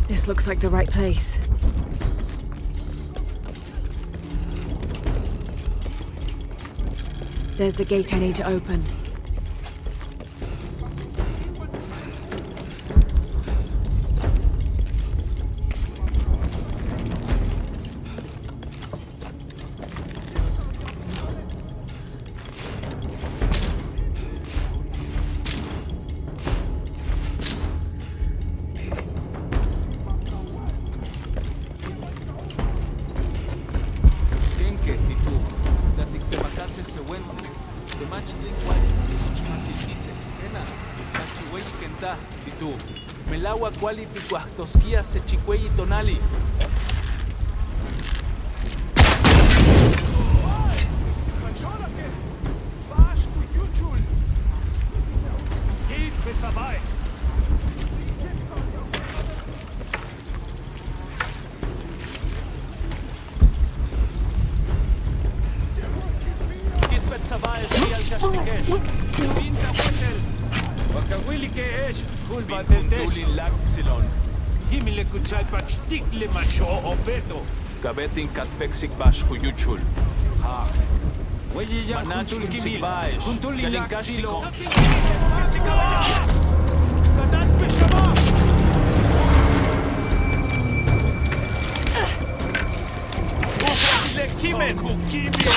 This looks like the right place. There's the gate I need to open. Melawa quality cuahtosquia se chicuey tonali. Wakawili ke esh, kulba tetesh. Dulin laksilon. Himile kutsal patstikle macho obeto. Kabetin katpeksik bash huyuchul. Ha. Weyi ya Manachul kimil. bash. Kuntuli Galinkastiko. Kadan peshama. Kimen. Kukibio.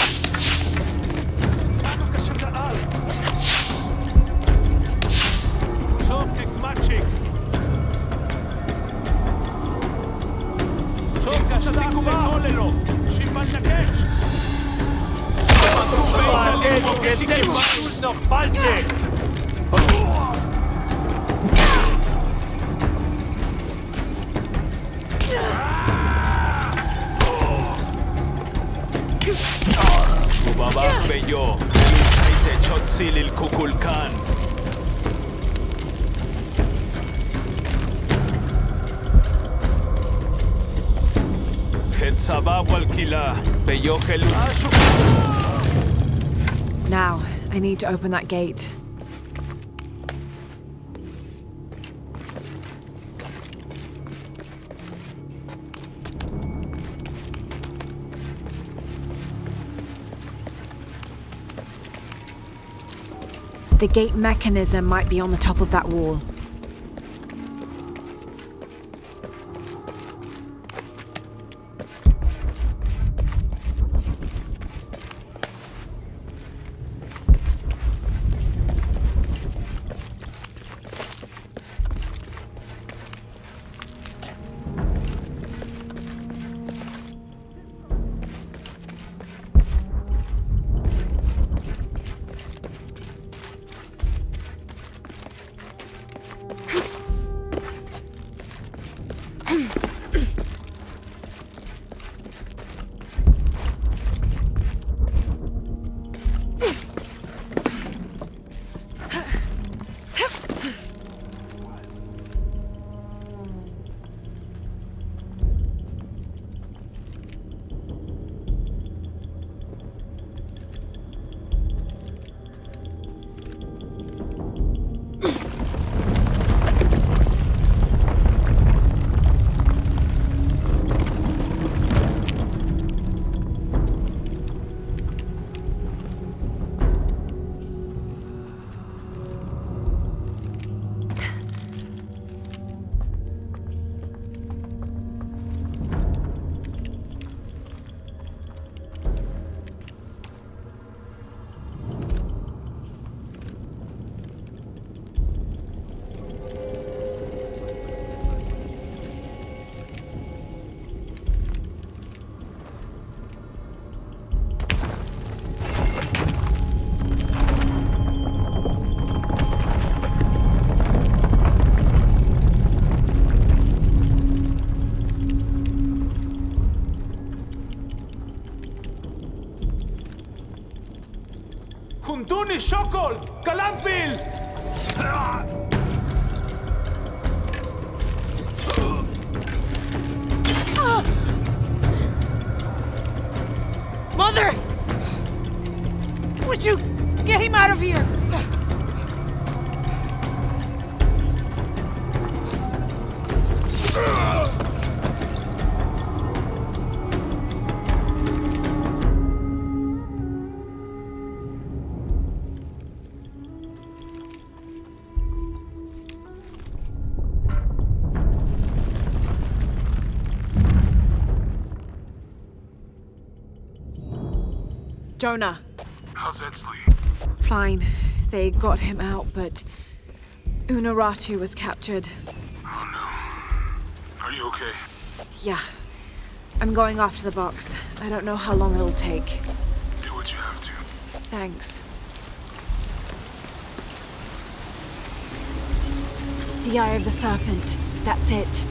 Anu kashataal. Sotek machik. Soka satikuba olelo. Shipantakech. Ego que te matul no falte. Ubabak beyo. Luchaite chotzil il kukulkan. Now, I need to open that gate. The gate mechanism might be on the top of that wall. Kuntuni Shokol! Kalambil! Mother! Would you get him out of here? Jonah. How's Edsley? Fine. They got him out, but Unuratu was captured. Oh no. Are you okay? Yeah. I'm going after the box. I don't know how long it'll take. Do what you have to. Thanks. The Eye of the Serpent. That's it.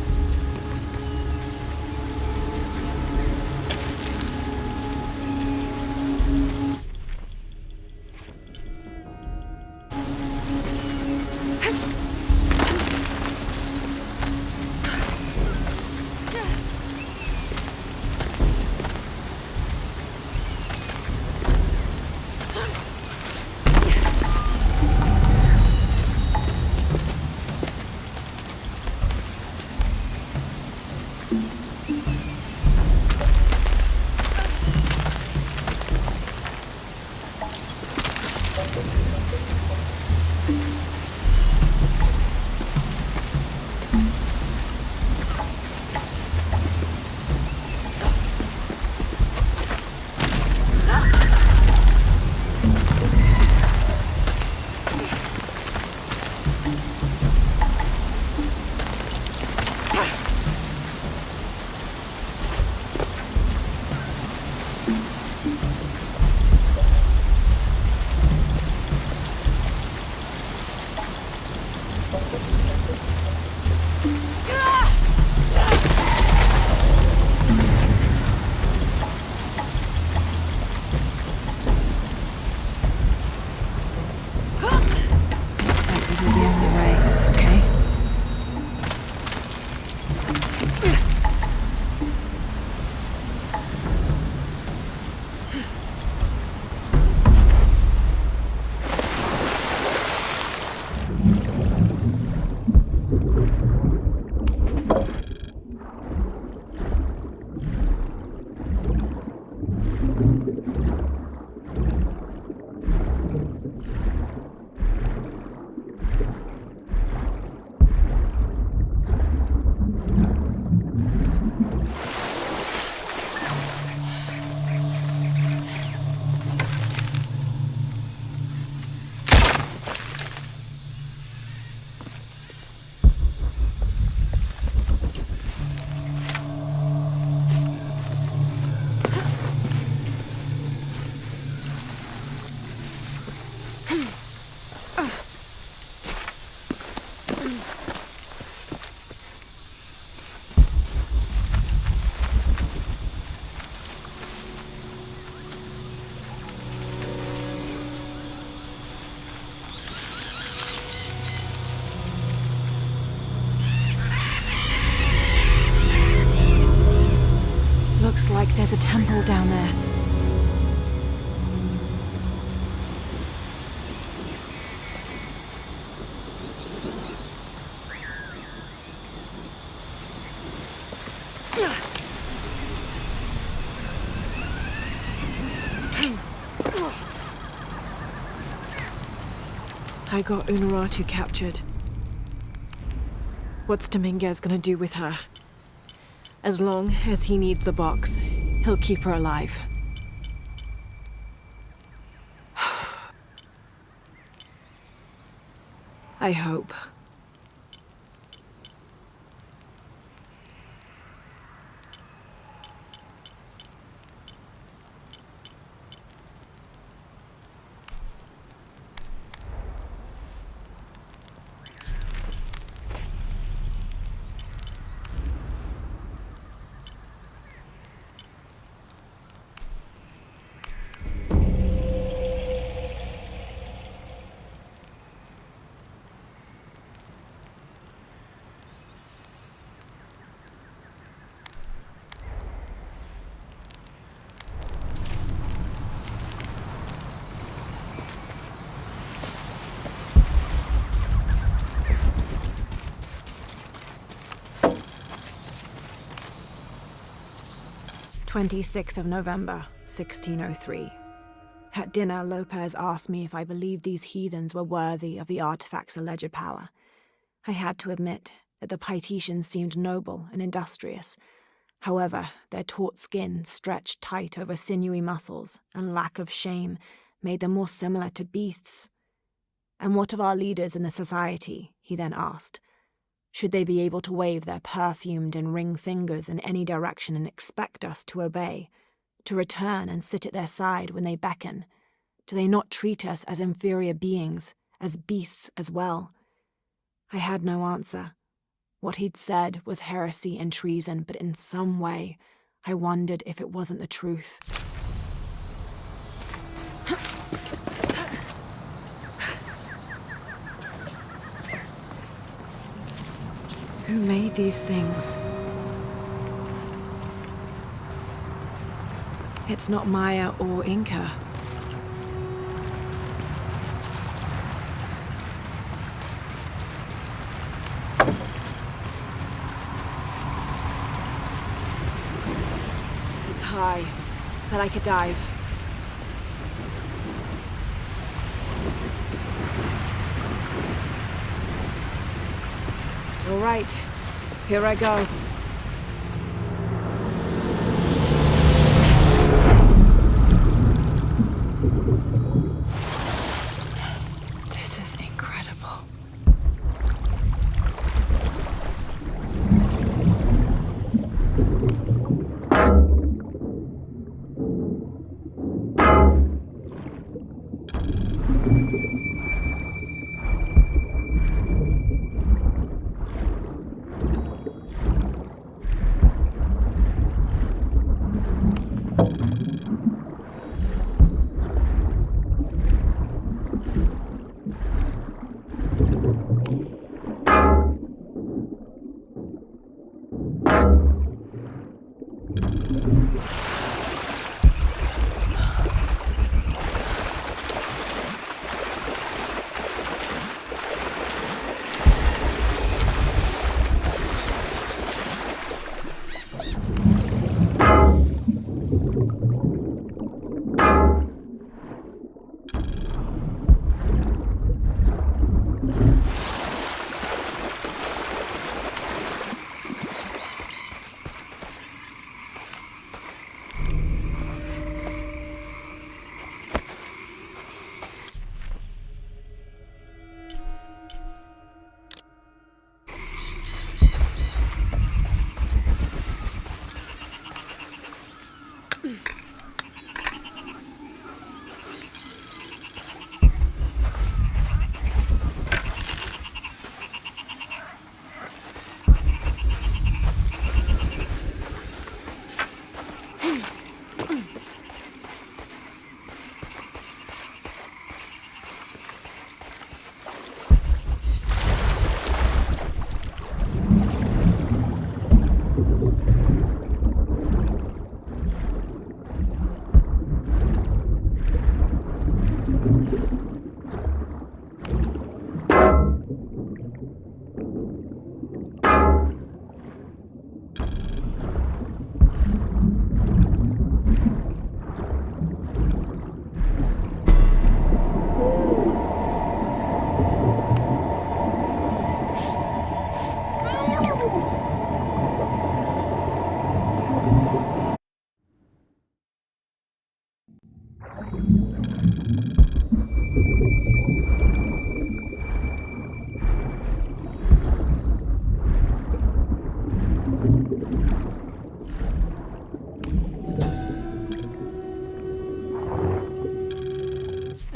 Looks like there's a temple down there. I got Unuratu captured. What's Dominguez gonna do with her? As long as he needs the box, he'll keep her alive. I hope. "26th of November, 1603. At dinner, Lopez asked me if I believed these heathens were worthy of the artifact's alleged power. I had to admit that the Paititians seemed noble and industrious. However, their taut skin, stretched tight over sinewy muscles, and lack of shame made them more similar to beasts. And what of our leaders in the society, he then asked. Should they be able to wave their perfumed and ring fingers in any direction and expect us to obey, to return and sit at their side when they beckon? Do they not treat us as inferior beings, as beasts as well? I had no answer. What he'd said was heresy and treason, but in some way, I wondered if it wasn't the truth. Who made these things? It's not Maya or Inca. It's high, but I could dive. All right, here I go. This is incredible.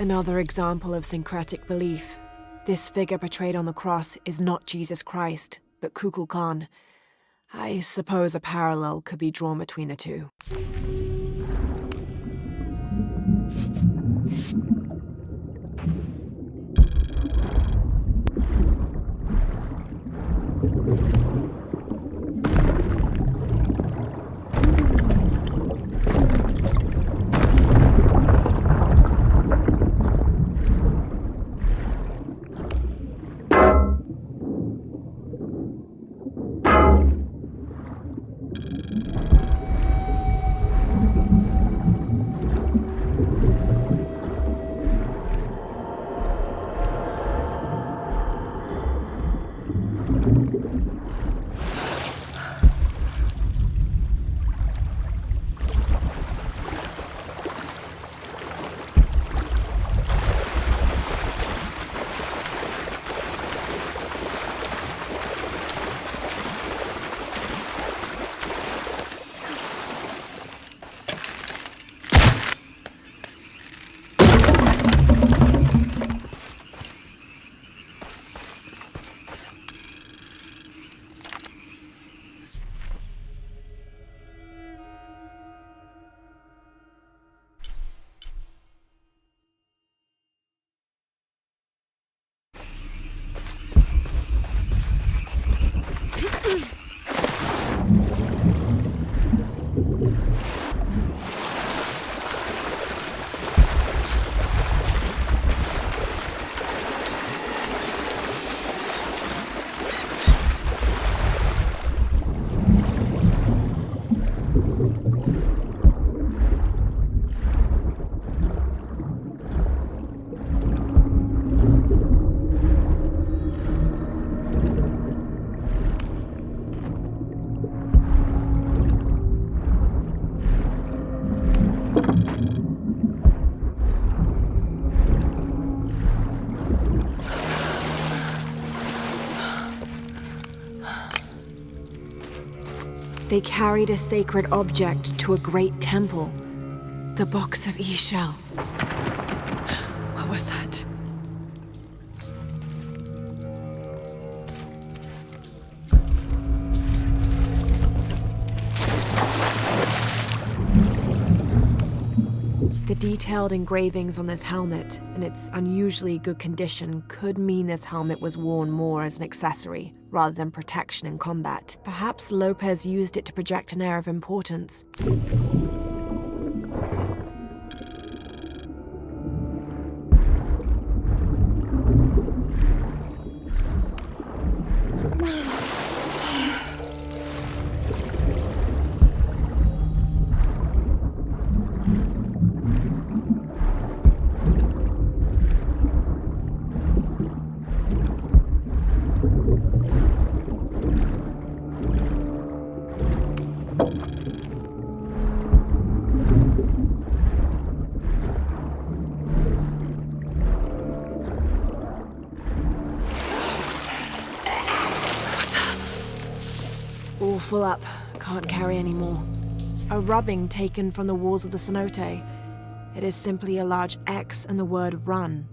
Another example of syncretic belief. This figure portrayed on the cross is not Jesus Christ, but Kukulkan. I suppose a parallel could be drawn between the two. They carried a sacred object to a great temple. The box of Ishel. What was that? The detailed engravings on this helmet and its unusually good condition could mean this helmet was worn more as an accessory rather than protection in combat. Perhaps Lopez used it to project an air of importance. All full up. Can't carry any more. A rubbing taken from the walls of the cenote. It is simply a large X and the word run.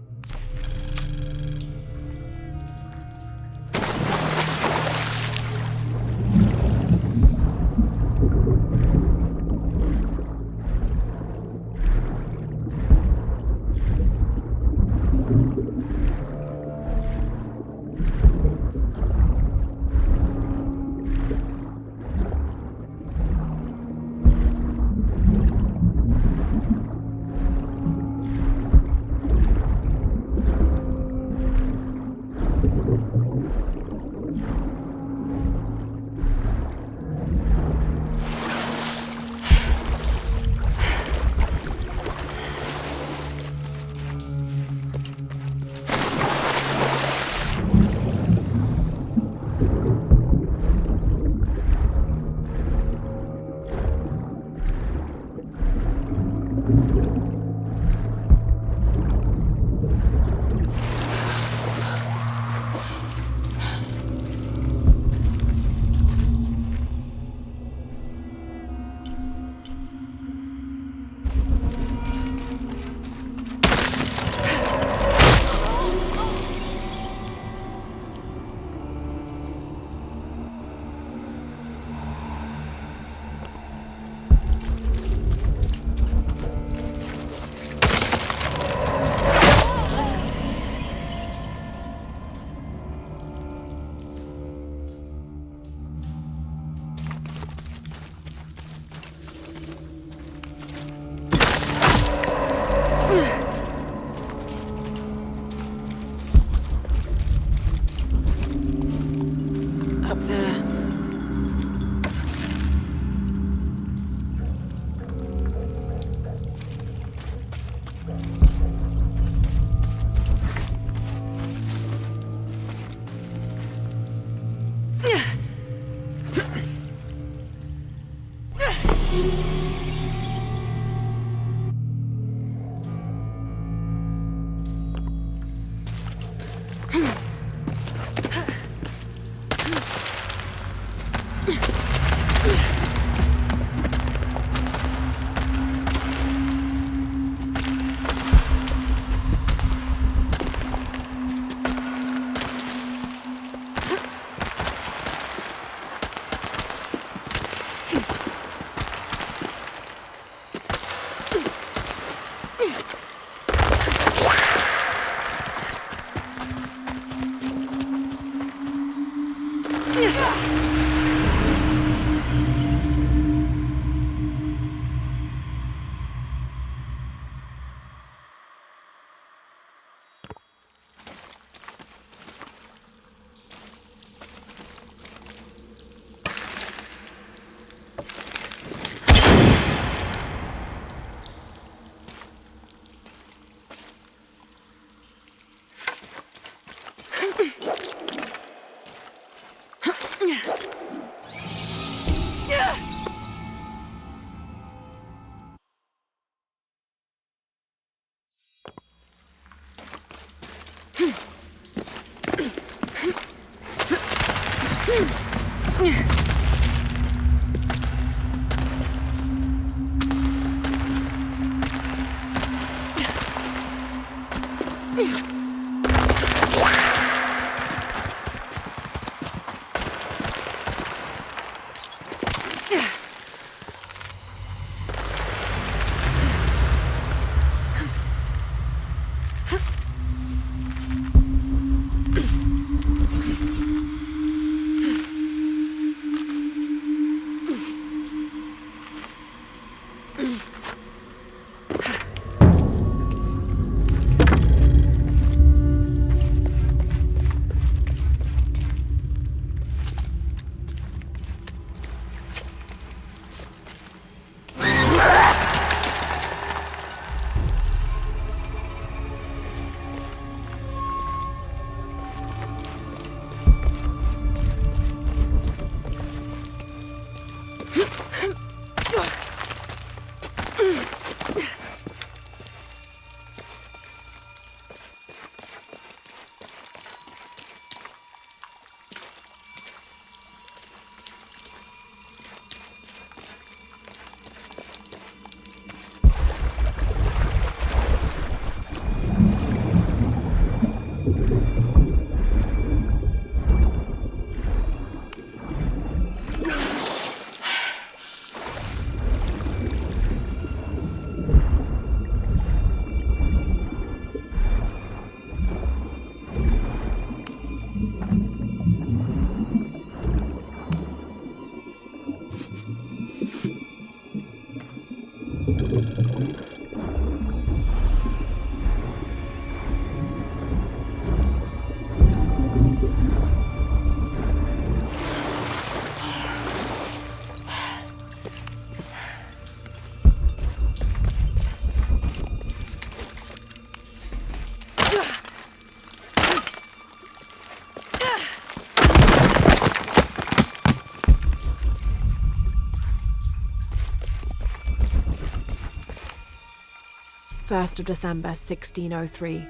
1st of December 1603.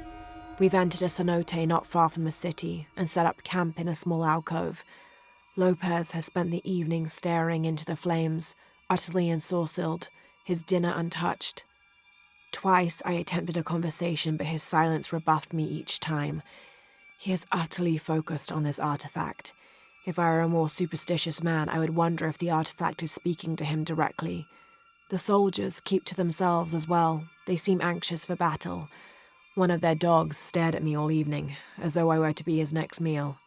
We've entered a cenote not far from the city and set up camp in a small alcove. Lopez has spent the evening staring into the flames, utterly ensorcelled, his dinner untouched. Twice I attempted a conversation, but his silence rebuffed me each time. He is utterly focused on this artifact. If I were a more superstitious man, I would wonder if the artifact is speaking to him directly. The soldiers keep to themselves as well. They seem anxious for battle. One of their dogs stared at me all evening, as though I were to be his next meal.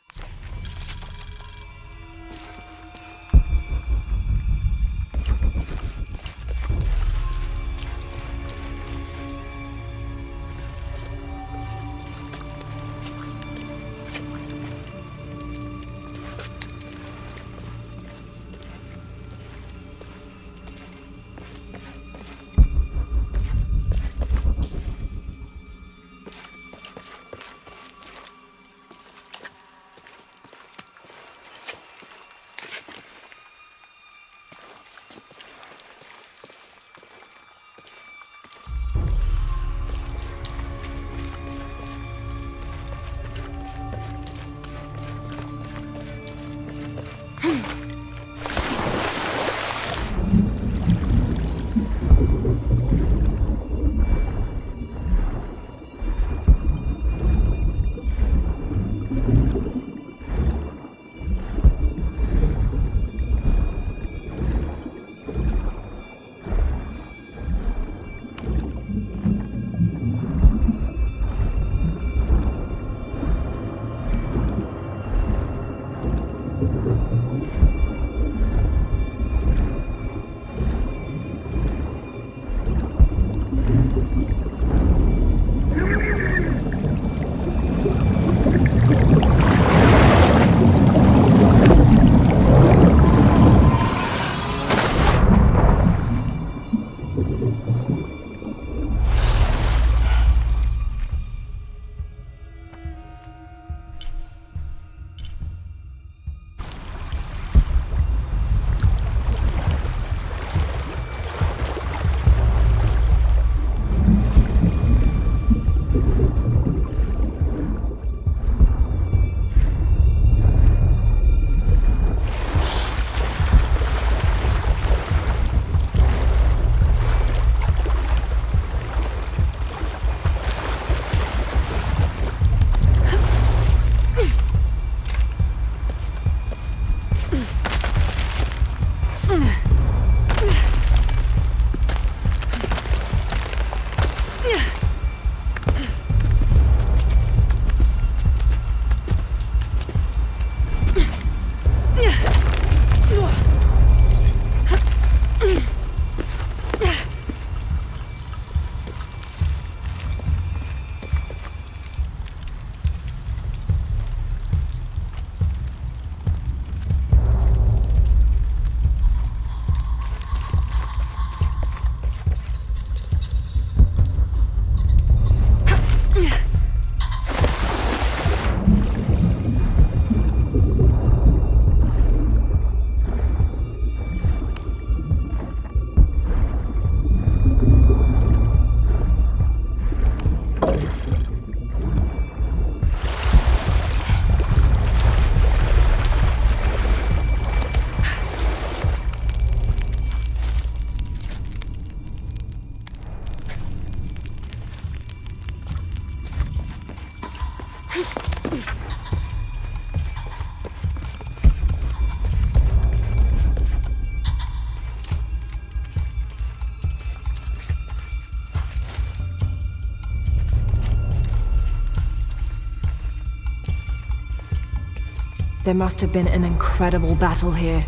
There must have been an incredible battle here.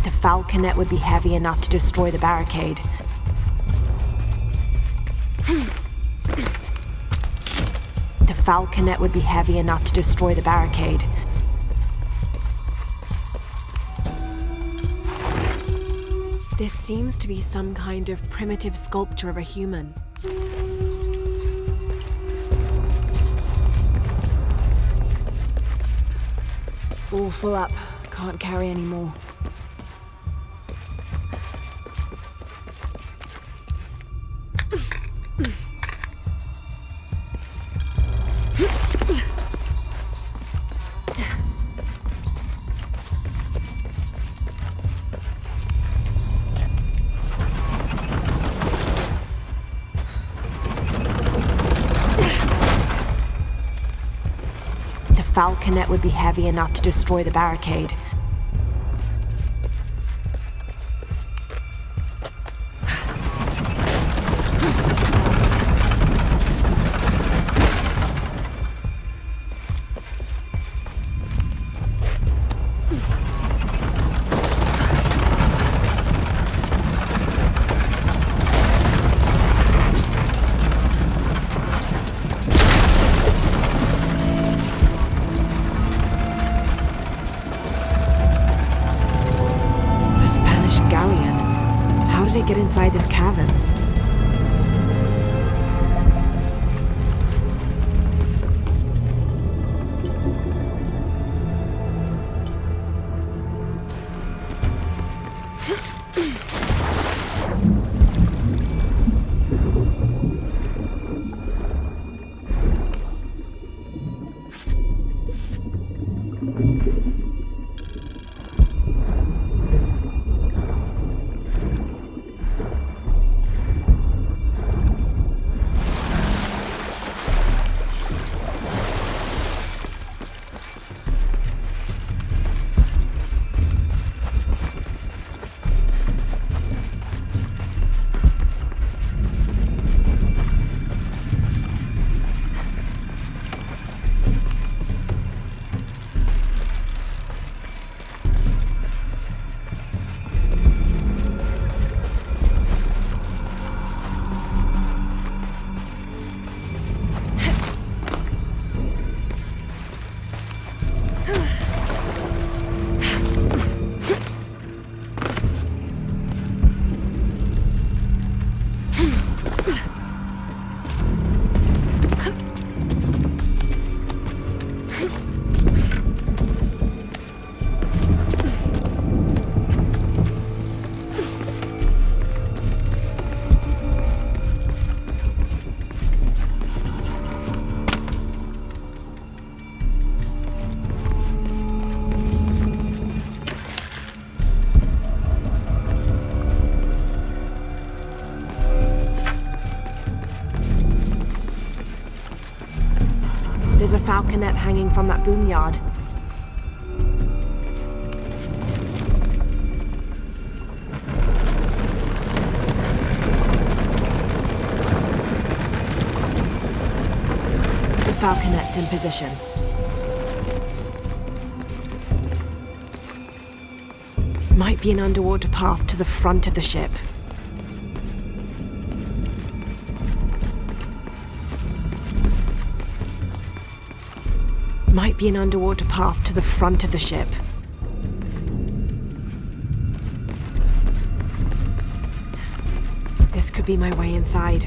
The falconet would be heavy enough to destroy the barricade. The falconet would be heavy enough to destroy the barricade. This seems to be some kind of primitive sculpture of a human. All full up. Can't carry any more. The falconet would be heavy enough to destroy the barricade. Get inside this cavern. There's a falconet hanging from that boom yard. The falconet's in position. Might be an underwater path to the front of the ship. Might be an underwater path to the front of the ship. This could be my way inside.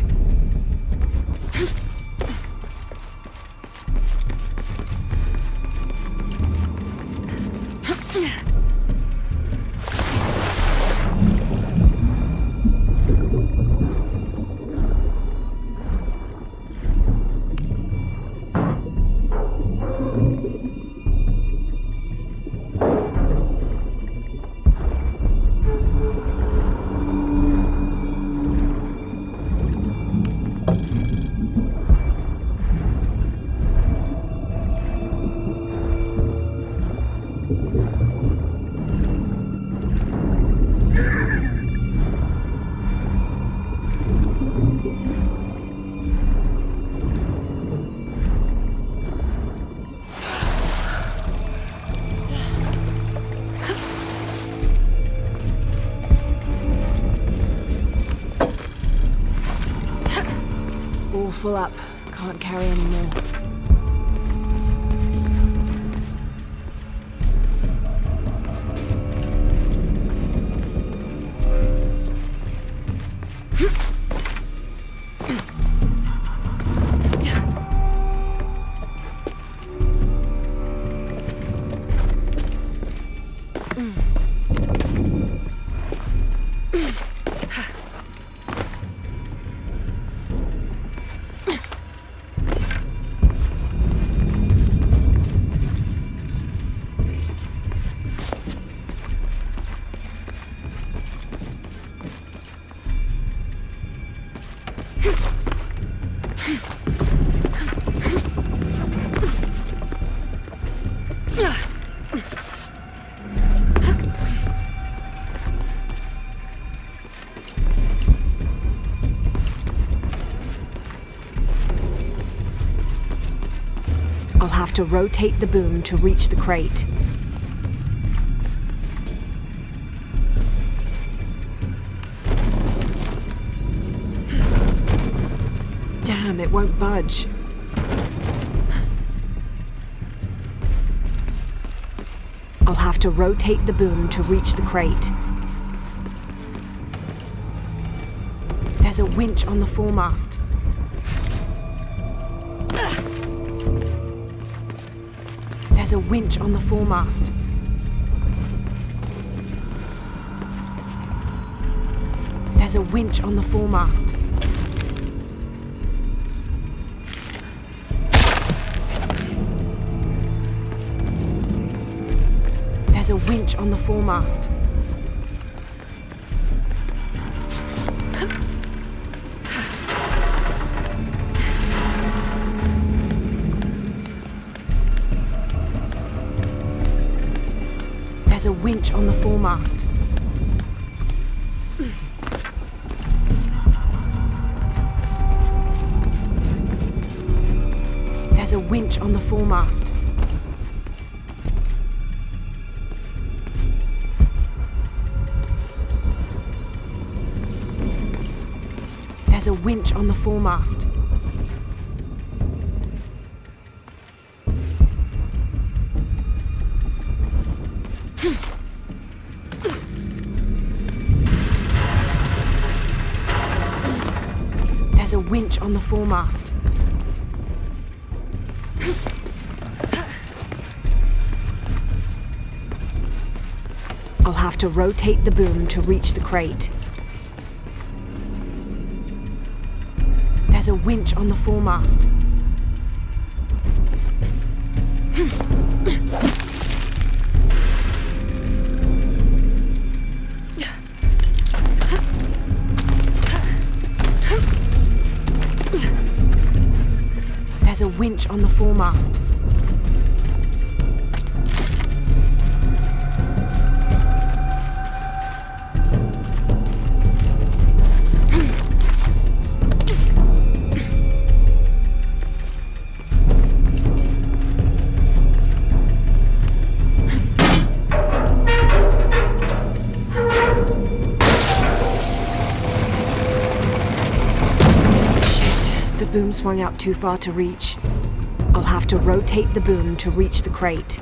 full up. Can't carry any more. I'll have to rotate the boom to reach the crate. Damn, it won't budge. I'll have to rotate the boom to reach the crate. There's a winch on the foremast. There's a winch on the foremast. There's a winch on the foremast. There's a winch on the foremast. There's a winch on the foremast. There's a winch on the foremast. There's a winch on the foremast. There's a winch on the foremast. I'll have to rotate the boom to reach the crate. There's a winch on the foremast. There's a winch on the foremast. The boom swung out too far to reach. I'll have to rotate the boom to reach the crate.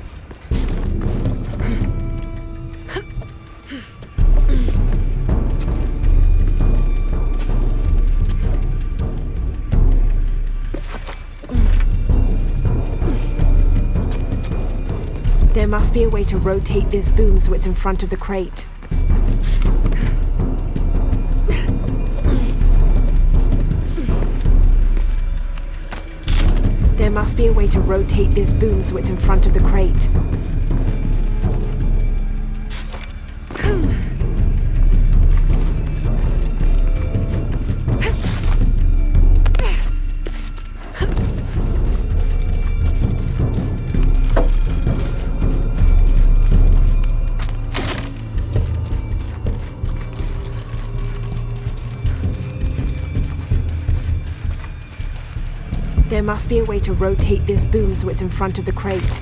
There must be a way to rotate this boom so it's in front of the crate. There must be a way to rotate this boom so it's in front of the crate. There must be a way to rotate this boom so it's in front of the crate.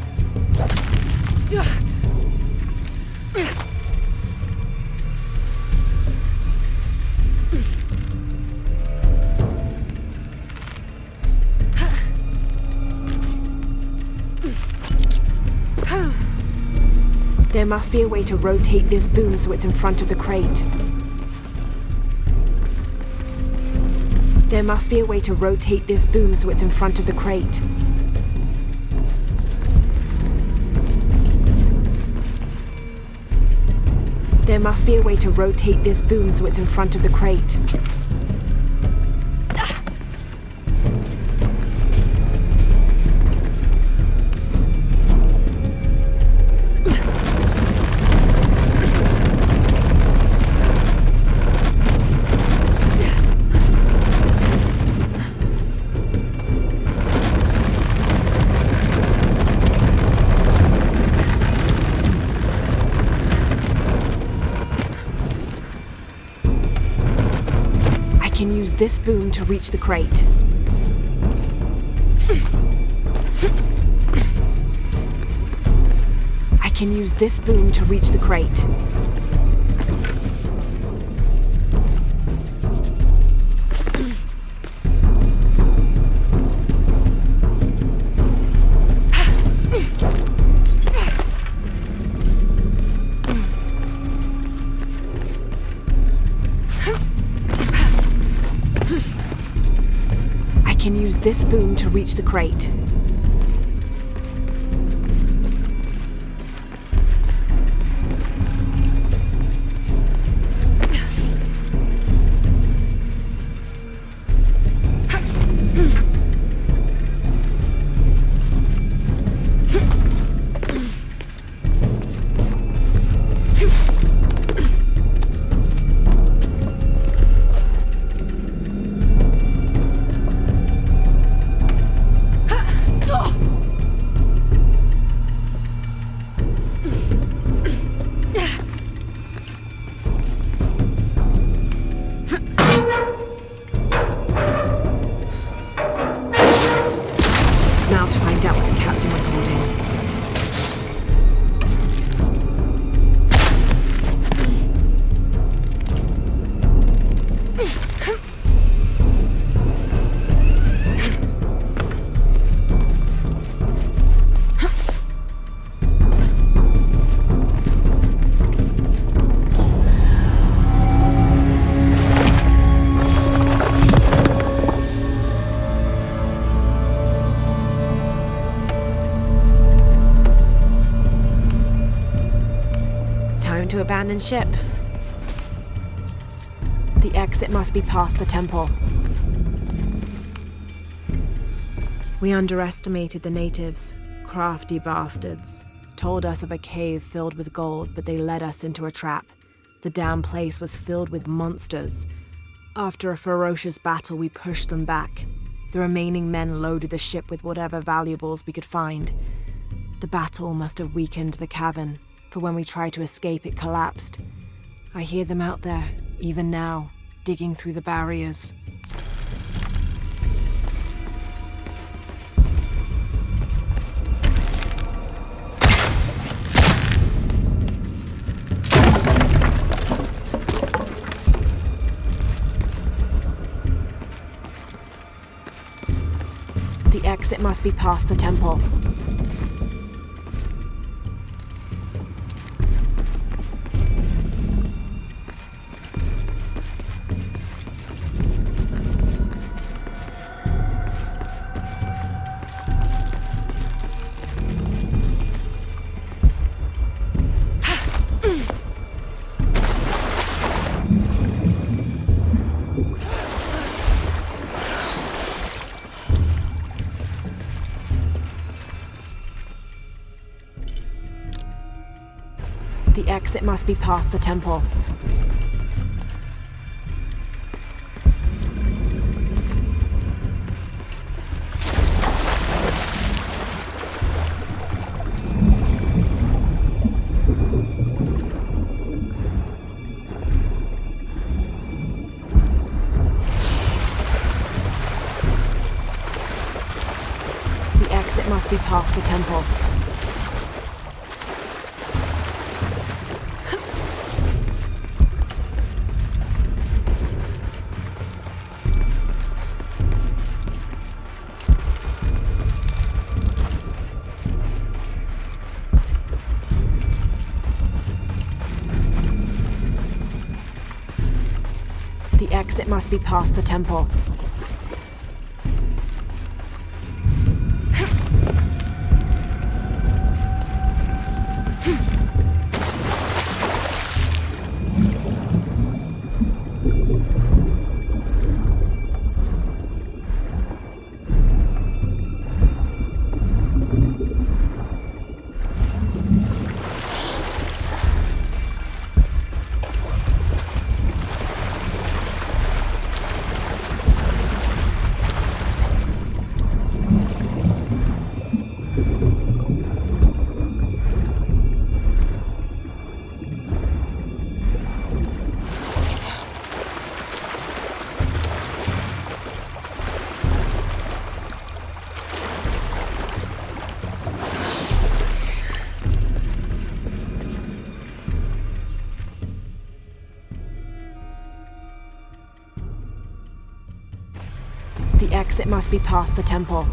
There must be a way to rotate this boom so it's in front of the crate. There must be a way to rotate this boom so it's in front of the crate. There must be a way to rotate this boom so it's in front of the crate. I can use this boom to reach the crate. I can use this boom to reach the crate. I can use this boom to reach the crate. Now to find out what the captain was holding. Time to abandon ship. The exit must be past the temple. We underestimated the natives. Crafty bastards. Told us of a cave filled with gold, but they led us into a trap. The damn place was filled with monsters. After a ferocious battle, we pushed them back. The remaining men loaded the ship with whatever valuables we could find. The battle must have weakened the cavern, for when we tried to escape, it collapsed. I hear them out there, even now, digging through the barriers. The exit must be past the temple. The exit must be past the temple. The exit must be past the temple. exit must be past the temple. The exit must be past the temple.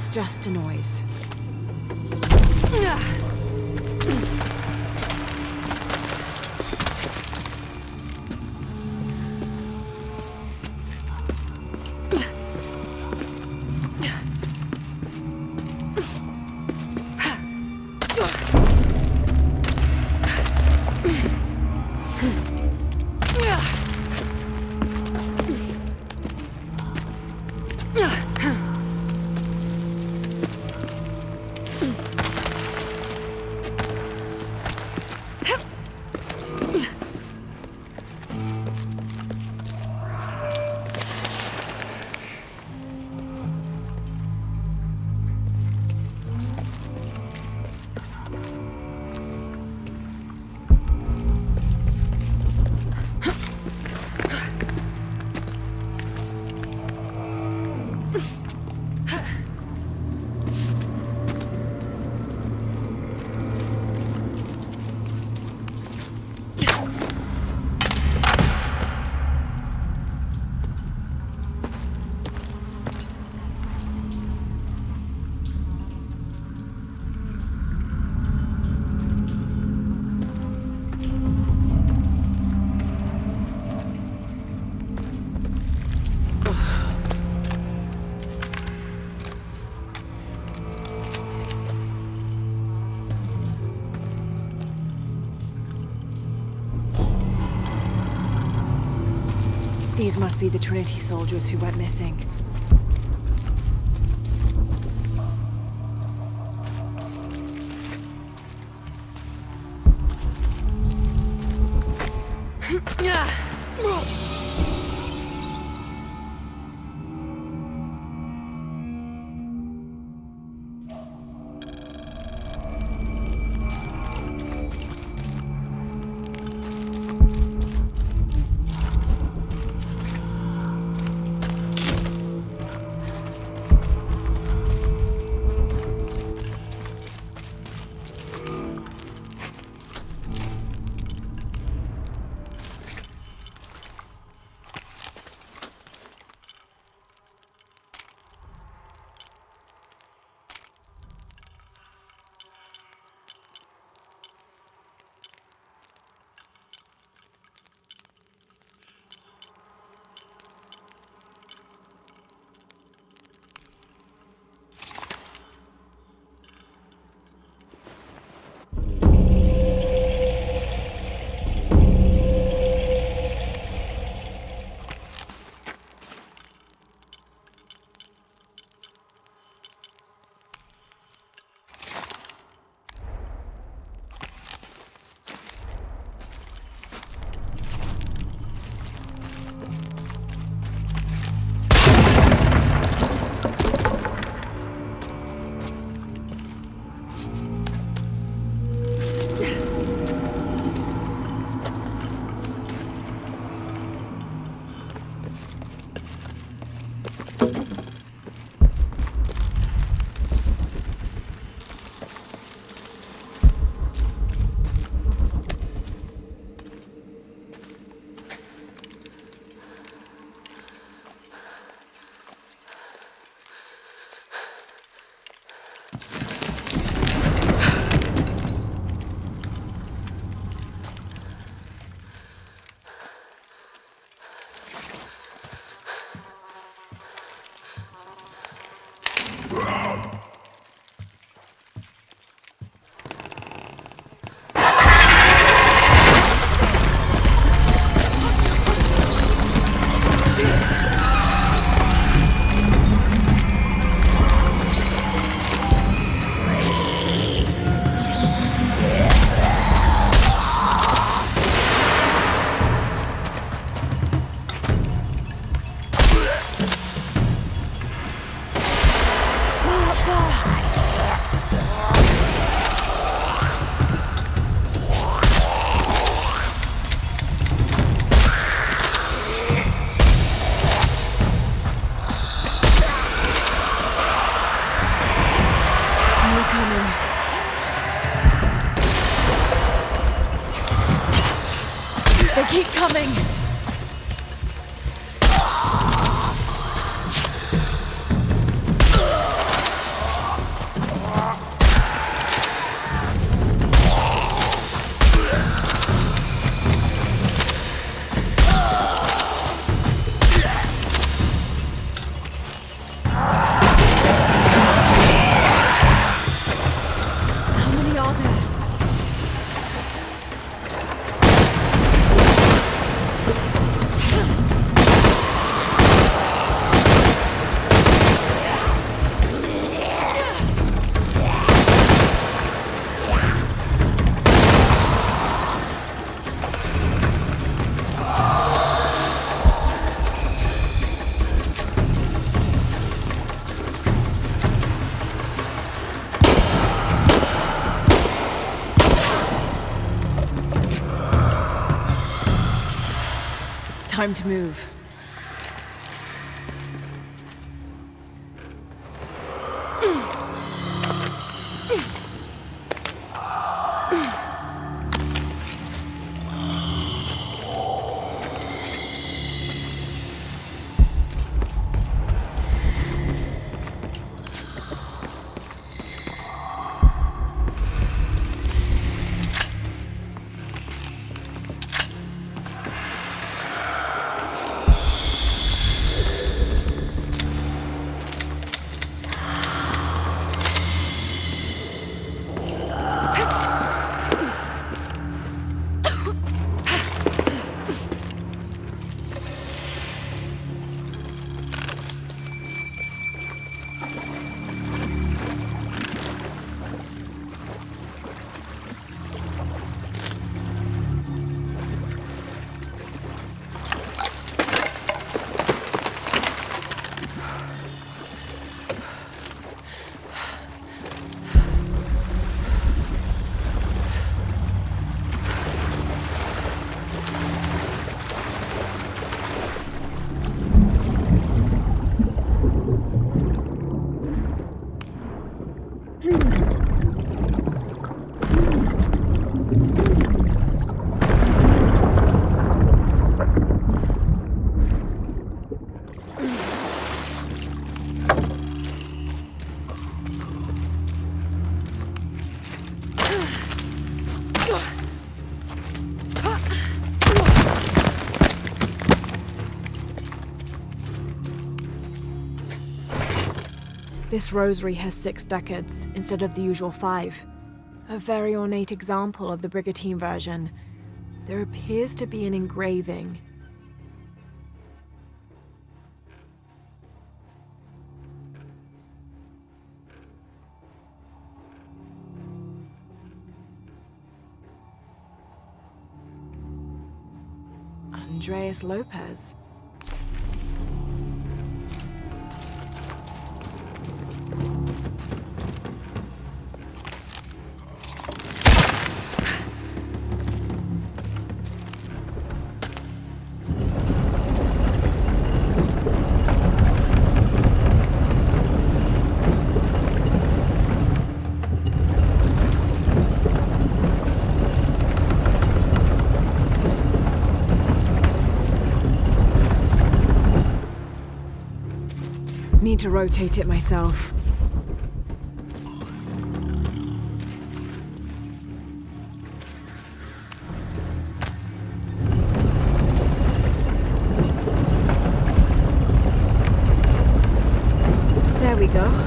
It's just a noise. These must be the Trinity soldiers who went missing. Keep coming! Time to move. This rosary has 6 decades instead of the usual 5. A very ornate example of the brigantine version. There appears to be an engraving. Andres Lopez. Need to rotate it myself. There we go.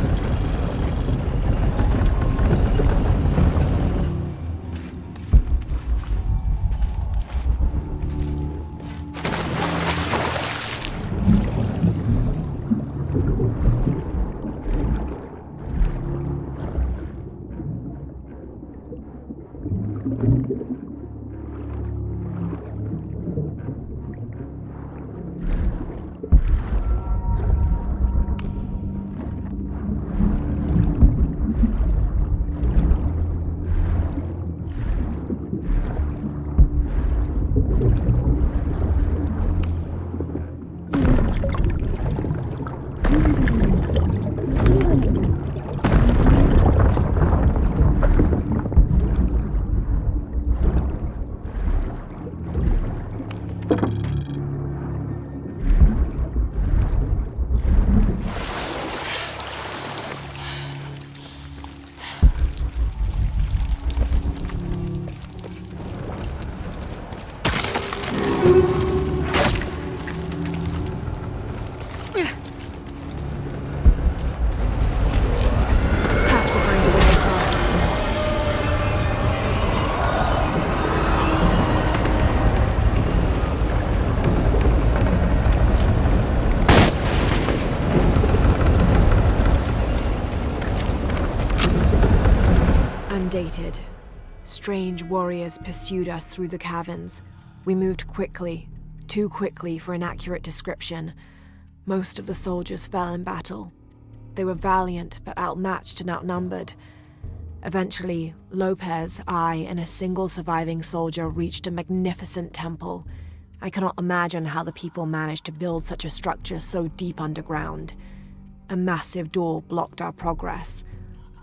Undated. Strange warriors pursued us through the caverns. We moved quickly, too quickly for an accurate description. Most of the soldiers fell in battle. They were valiant, but outmatched and outnumbered. Eventually, Lopez, I, and a single surviving soldier reached a magnificent temple. I cannot imagine how the people managed to build such a structure so deep underground. A massive door blocked our progress.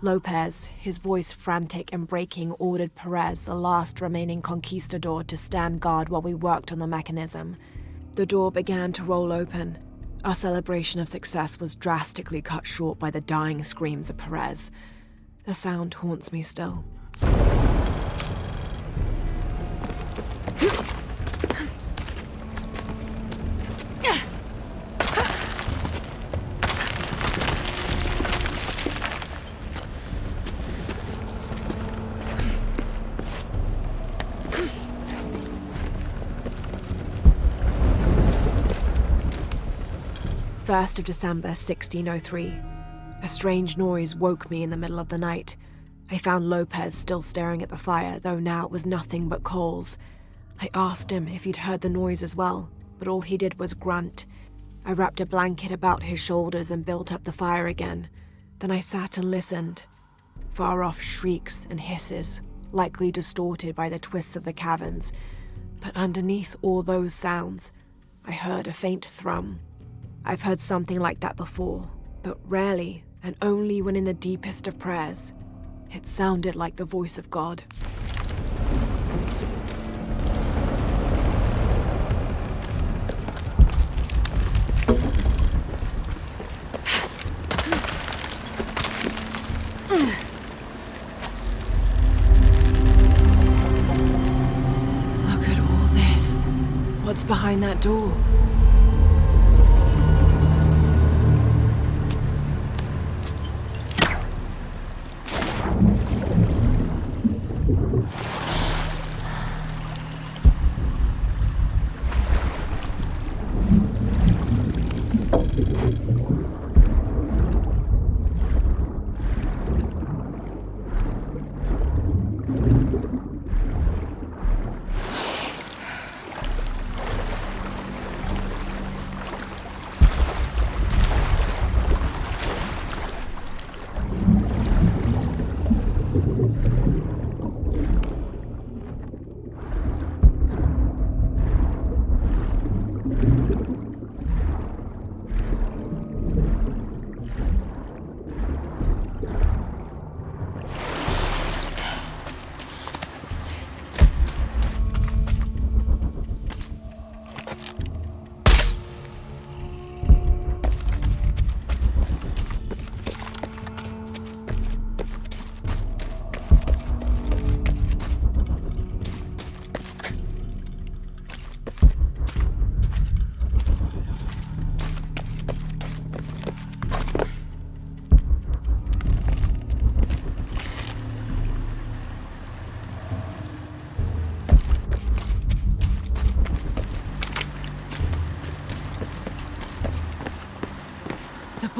Lopez, his voice frantic and breaking, ordered Perez, the last remaining conquistador, to stand guard while we worked on the mechanism. The door began to roll open. Our celebration of success was drastically cut short by the dying screams of Perez. The sound haunts me still. First of December, 1603. A strange noise woke me in the middle of the night. I found Lopez still staring at the fire, though now it was nothing but coals. I asked him if he'd heard the noise as well, but all he did was grunt. I wrapped a blanket about his shoulders and built up the fire again. Then I sat and listened. Far-off shrieks and hisses, likely distorted by the twists of the caverns. But underneath all those sounds, I heard a faint thrum. I've heard something like that before, but rarely, and only when in the deepest of prayers. It sounded like the voice of God. Look at all this. What's behind that door?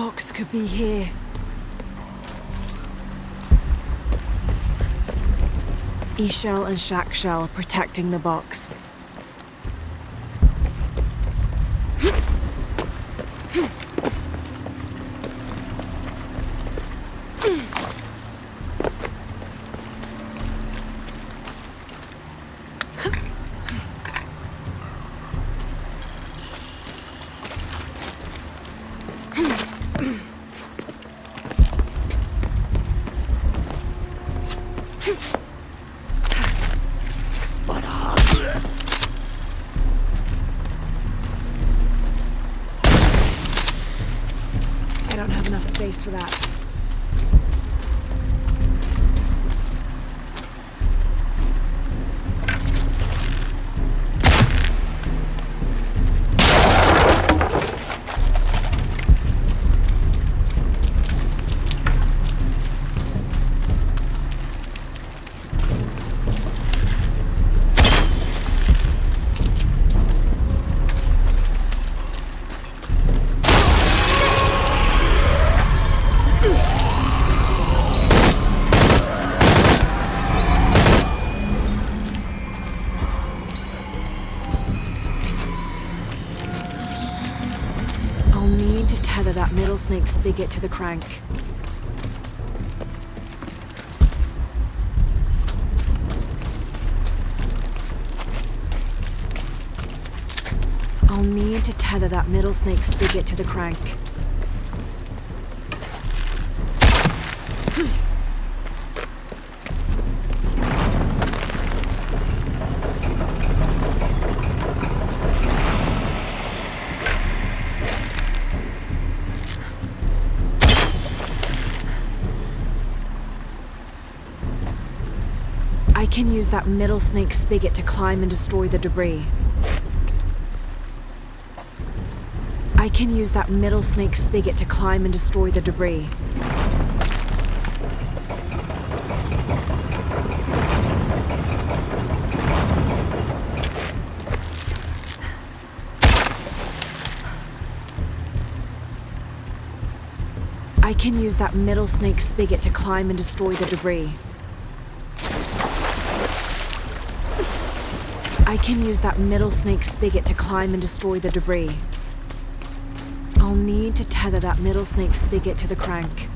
box could be here. E-Shell and Shack-Shell protecting the box. I don't have enough space for that. Tether that middle snake spigot to the crank. I'll need to tether that middle snake spigot to the crank. I can use that middle snake spigot to climb and destroy the debris. I can use that middle snake spigot to climb and destroy the debris. I can use that middle snake spigot to climb and destroy the debris. I can use that middle snake spigot to climb and destroy the debris. I'll need to tether that middle snake spigot to the crank.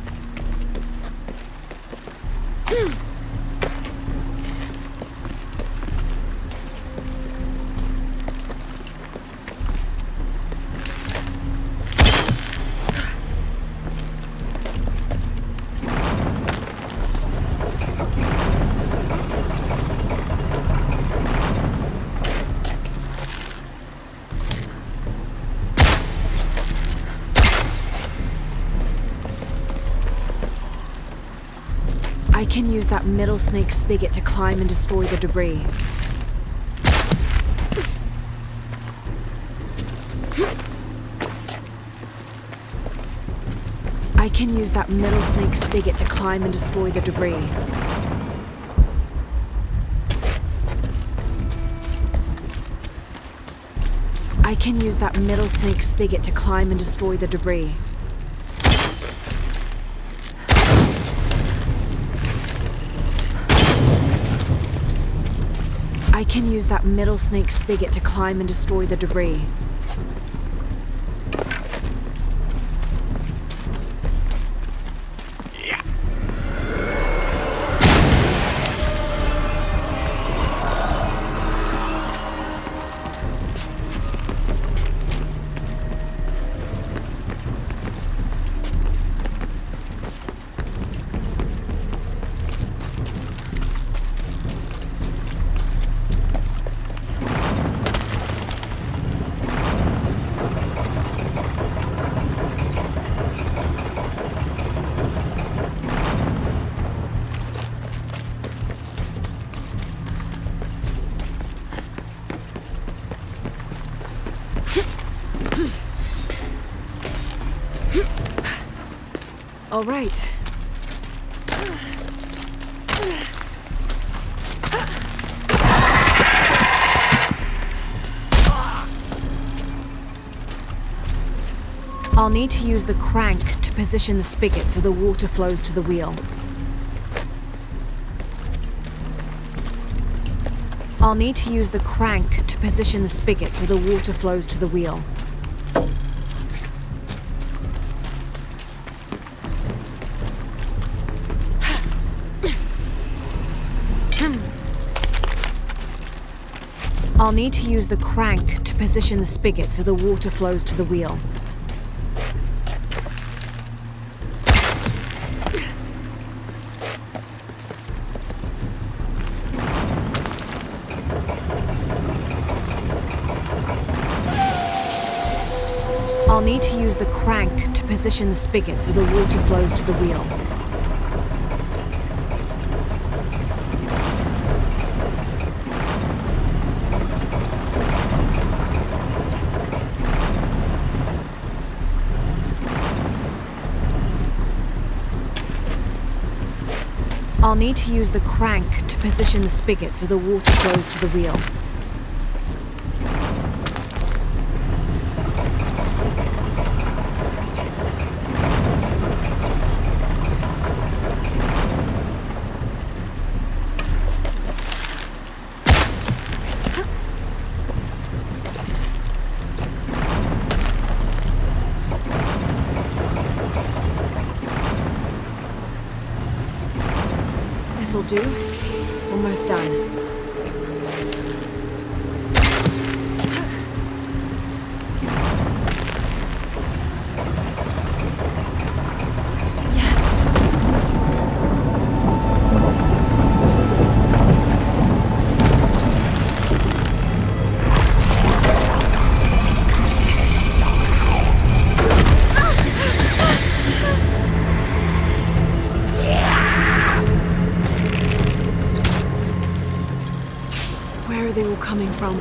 I can use that middle snake spigot to climb and destroy the debris. I can use that middle snake spigot to climb and destroy the debris. I can use that middle snake spigot to climb and destroy the debris. I can use that middle snake spigot to climb and destroy the debris. All right. I'll need to use the crank to position the spigot so the water flows to the wheel. I'll need to use the crank to position the spigot so the water flows to the wheel. I'll need to use the crank to position the spigot so the water flows to the wheel. I'll need to use the crank to position the spigot so the water flows to the wheel. I'll need to use the crank to position the spigot so the water flows to the wheel. This'll do. Almost done. Where are they all coming from?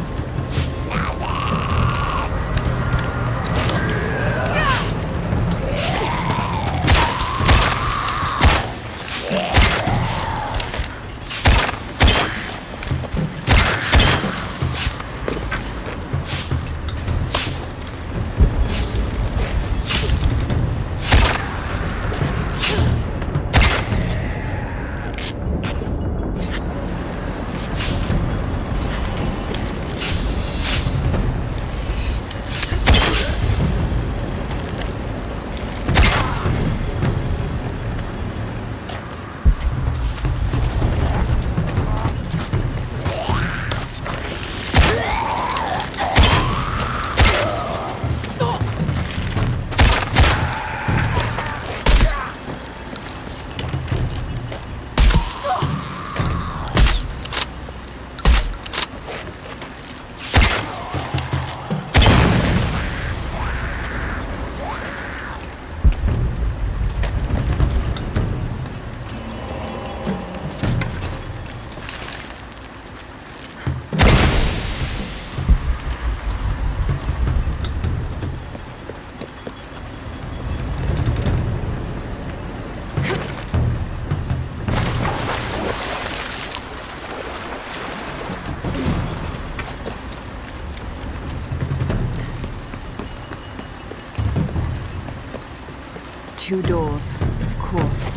Two doors, of course.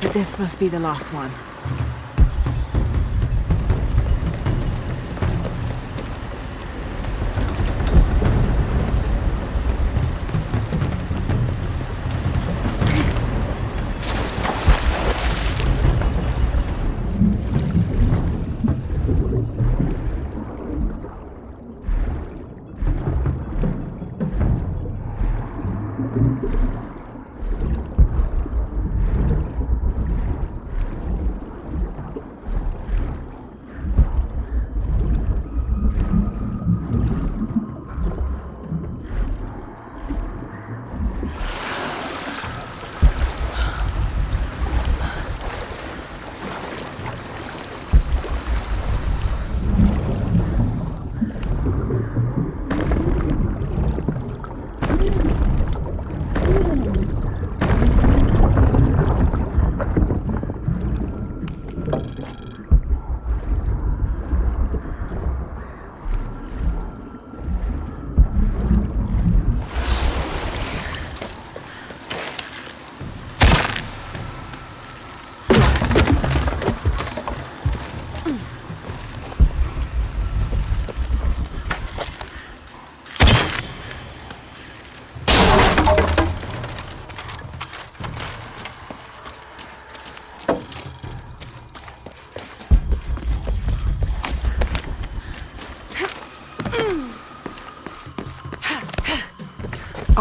But this must be the last one.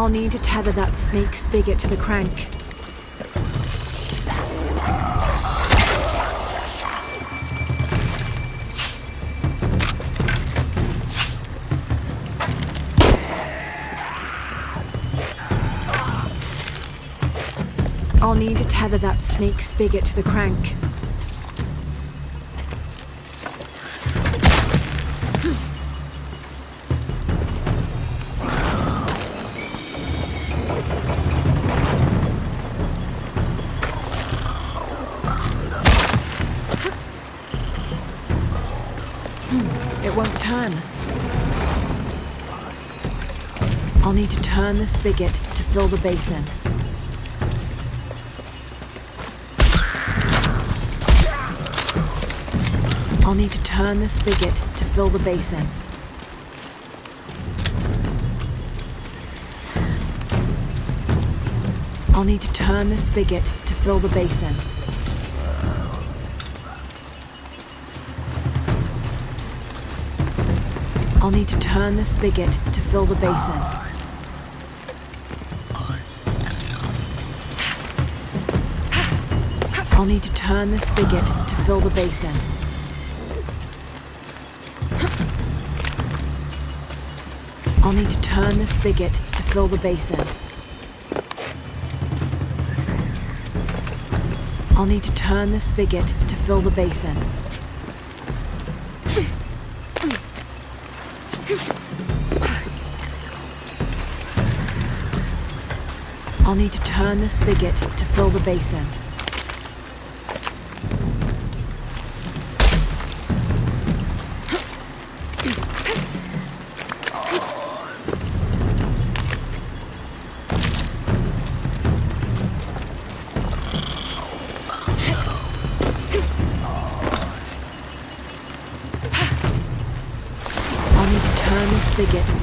I'll need to tether that snake spigot to the crank. I'll need to tether that snake spigot to the crank. It won't turn. I'll need to turn the spigot to fill the basin. I'll need to turn the spigot to fill the basin. I'll need to turn the spigot to fill the basin. I'll need to turn the spigot to fill the basin. I'll need to turn the spigot to fill the basin. I'll need to turn the spigot to fill the basin. I'll need to turn the spigot to fill the basin. I'll need to turn the spigot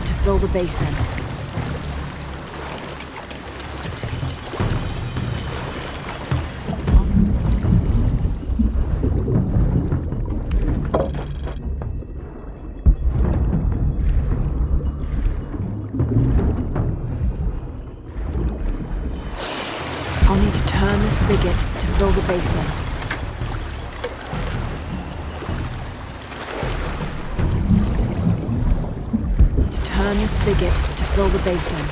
to fill the basin. I'll need to turn the spigot to fill the basin. I'll need to turn the spigot to fill the basin. To turn the spigot to fill the basin.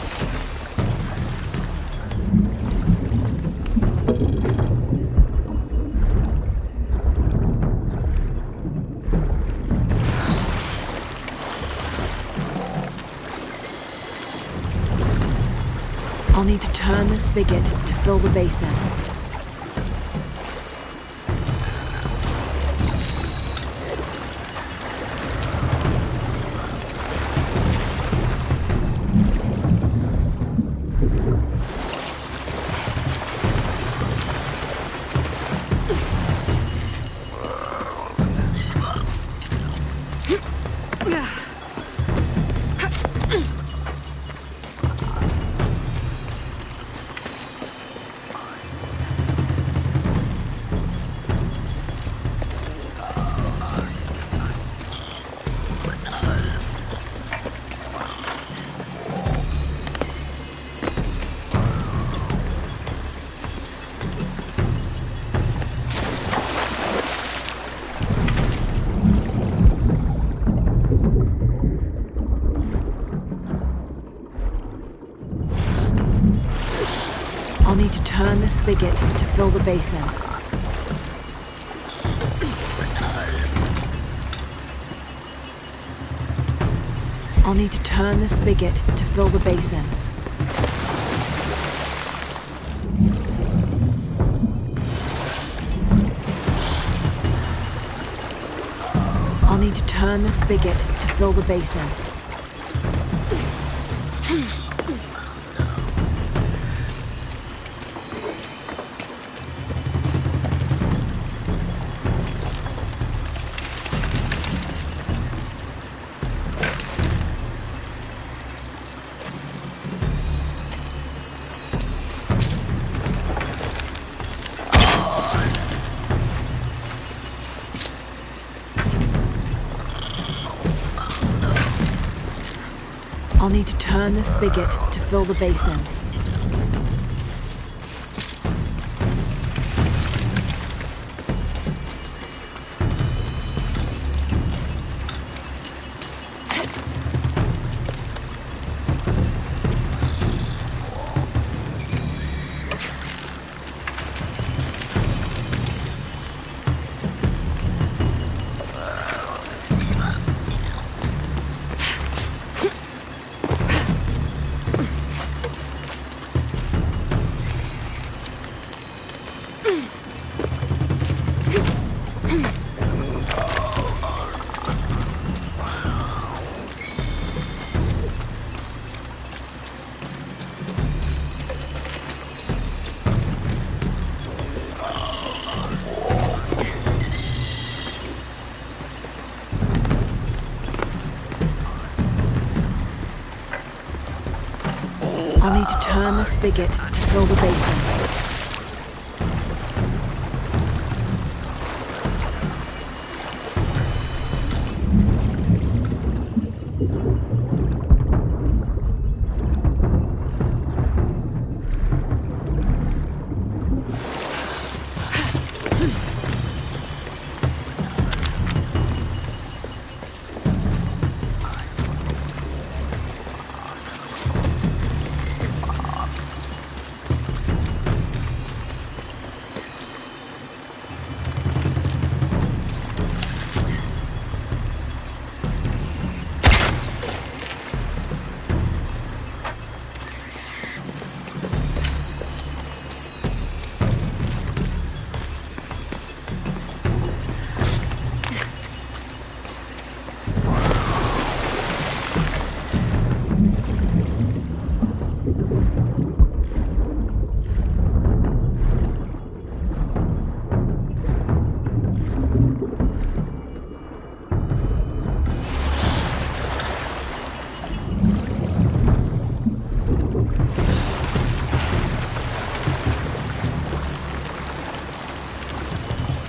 I'll need to turn the spigot to fill the basin. I'll need to turn the spigot to fill the basin. I'll need to turn the spigot to fill the basin. I'll need to turn the spigot to fill the basin. I'll I'll need to turn the spigot to fill the basin. I'll need to turn the spigot to fill the basin.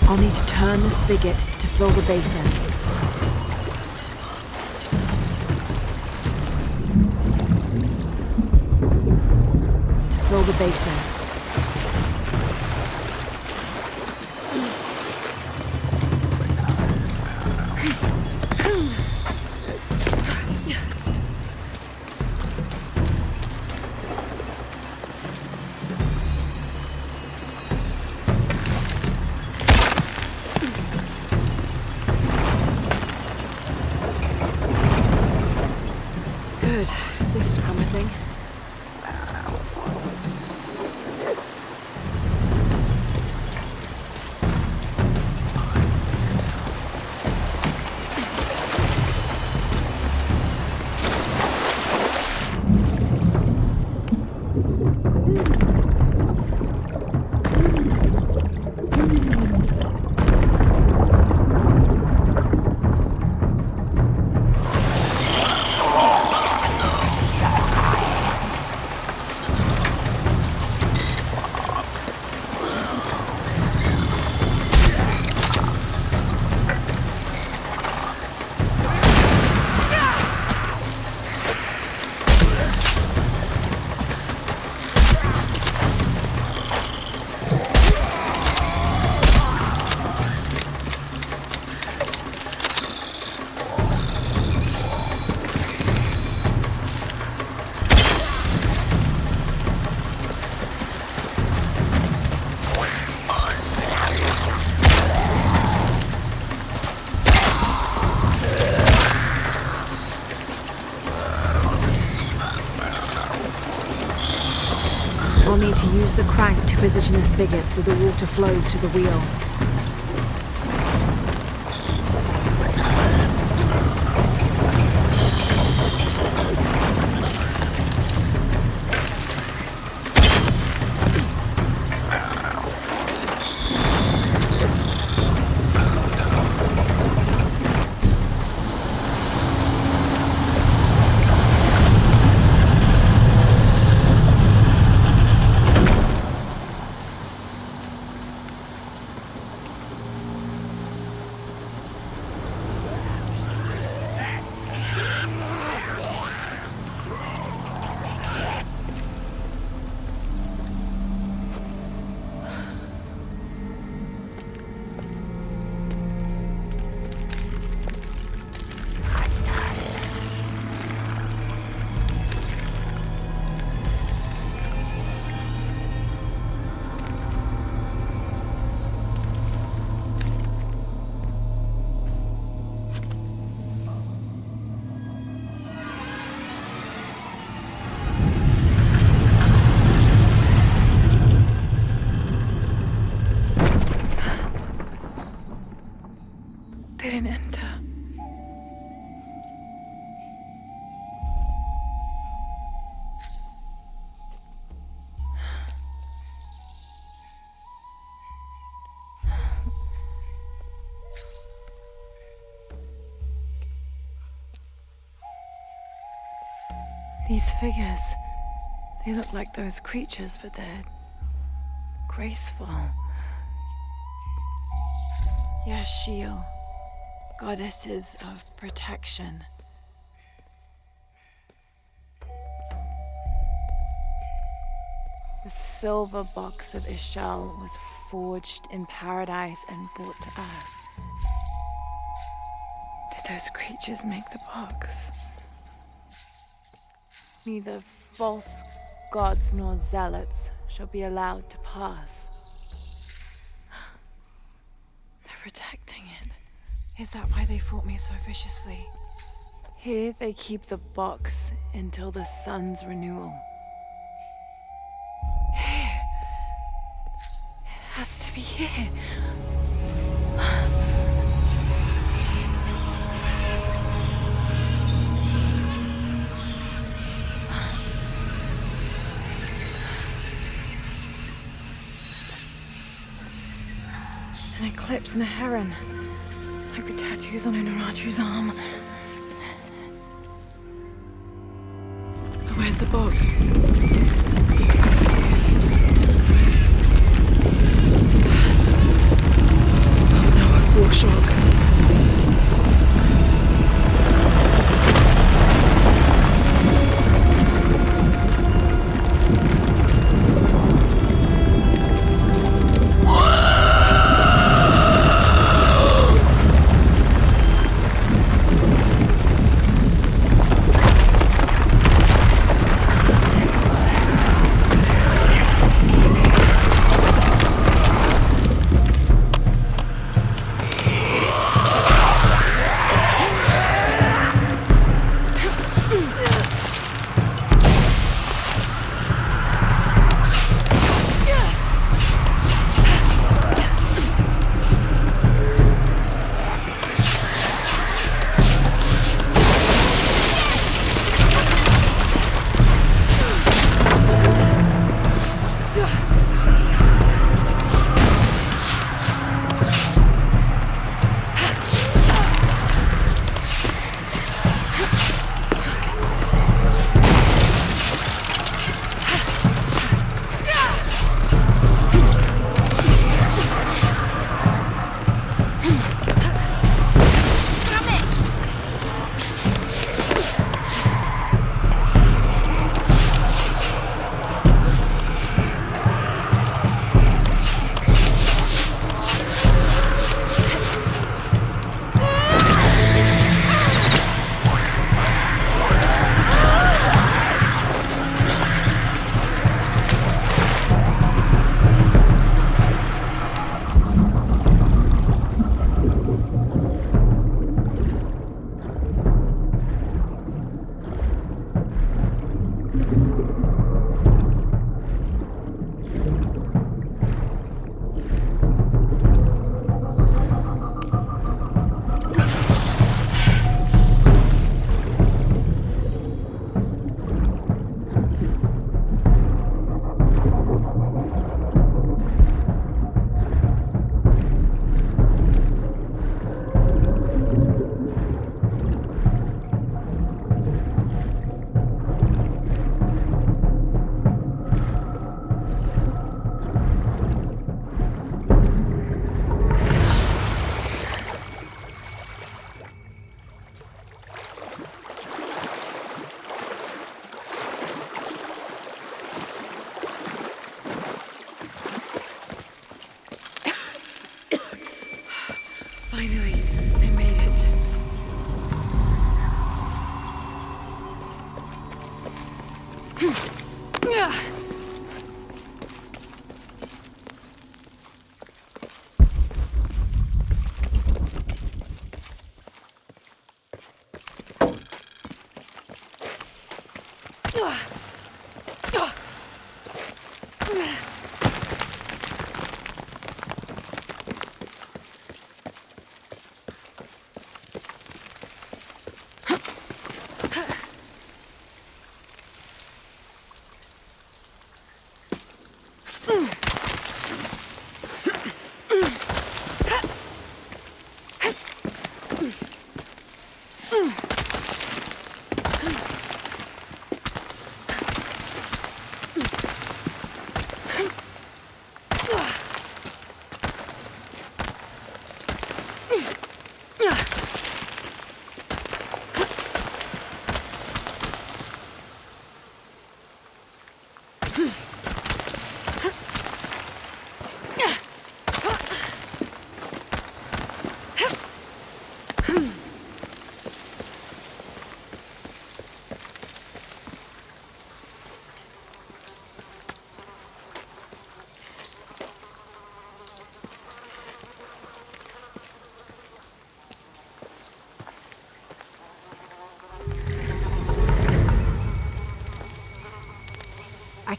I'll need to turn the spigot to fill the basin. To fill the basin. Good. This is promising. I'll need to use the crank to position the spigot so the water flows to the wheel. didn't enter. These figures, they look like those creatures, but they're graceful. Yashil, goddesses of protection. The silver box of Ishal was forged in paradise and brought to earth. Did those creatures make the box? Neither false gods nor zealots shall be allowed to pass. They're protecting it. Is that why they fought me so viciously? Here they keep the box until the sun's renewal. Here. It has to be here. An eclipse and a heron, like the tattoos on Unuratu's arm. But where's the box? Oh no, a foreshock. Finally, I made it.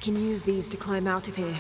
can use these to climb out of here.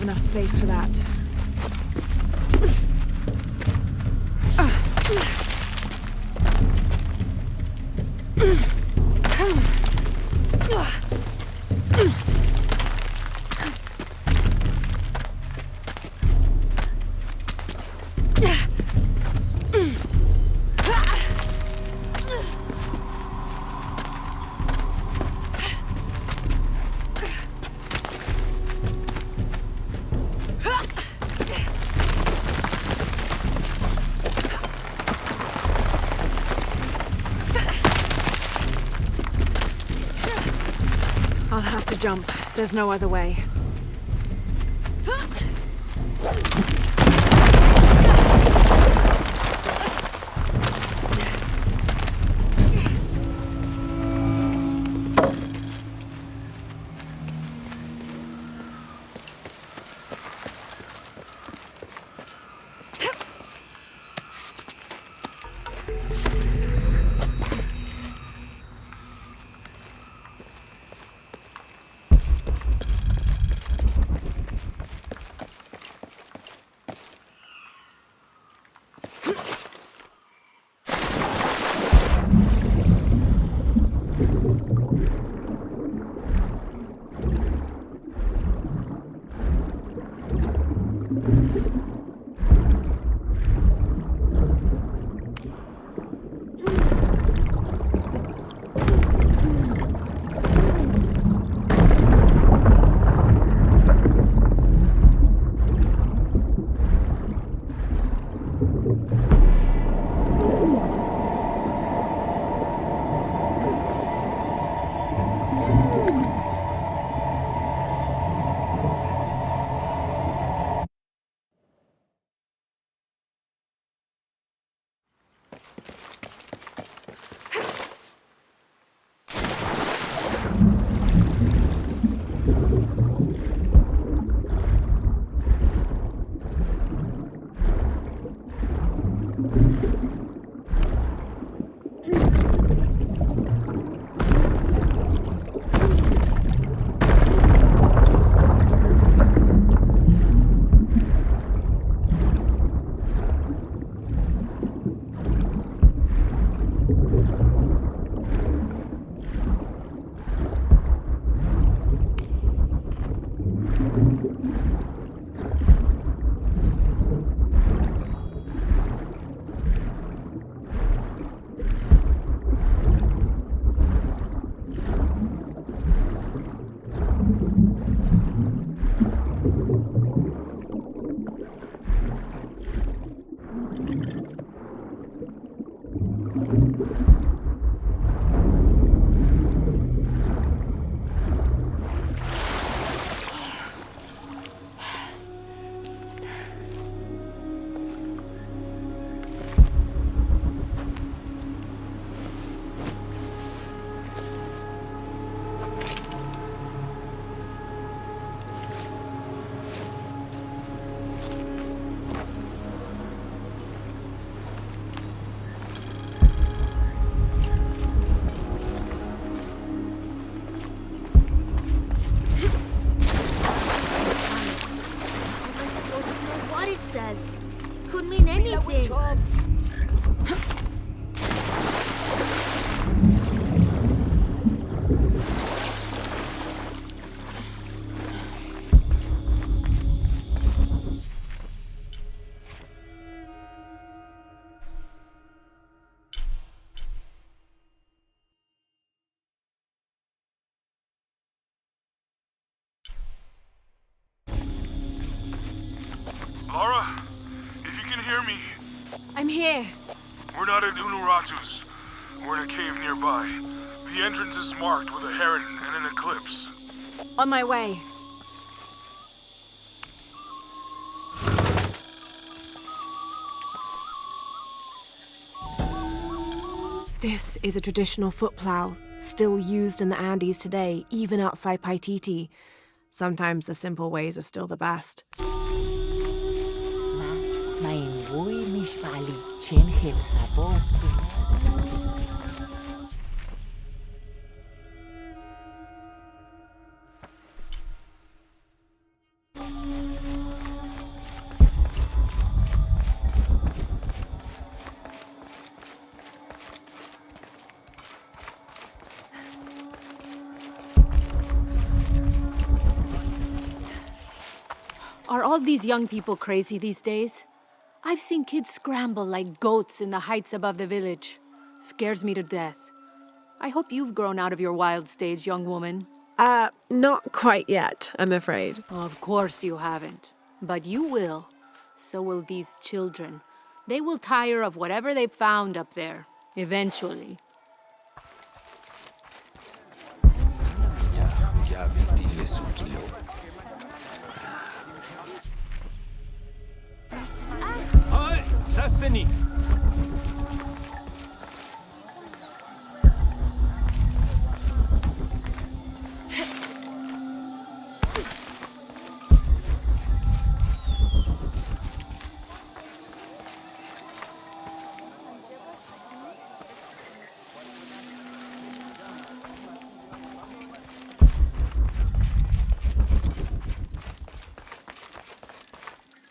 Enough space for that. I'll have to jump. There's no other way. has. Could mean anything. Lara, if you can hear me, I'm here. we're not at Unuratu's. We're in a cave nearby. The entrance is marked with a heron and an eclipse. On my way. This is a traditional foot plow, still used in the Andes today, even outside Paititi. Sometimes the simple ways are still the best. Are all these young people crazy these days? I've seen kids scramble like goats in the heights above the village. Scares me to death. I hope you've grown out of your wild stage, young woman. Not quite yet, I'm afraid. Of course you haven't. But you will. So will these children. They will tire of whatever they've found up there. Eventually. Sasteni!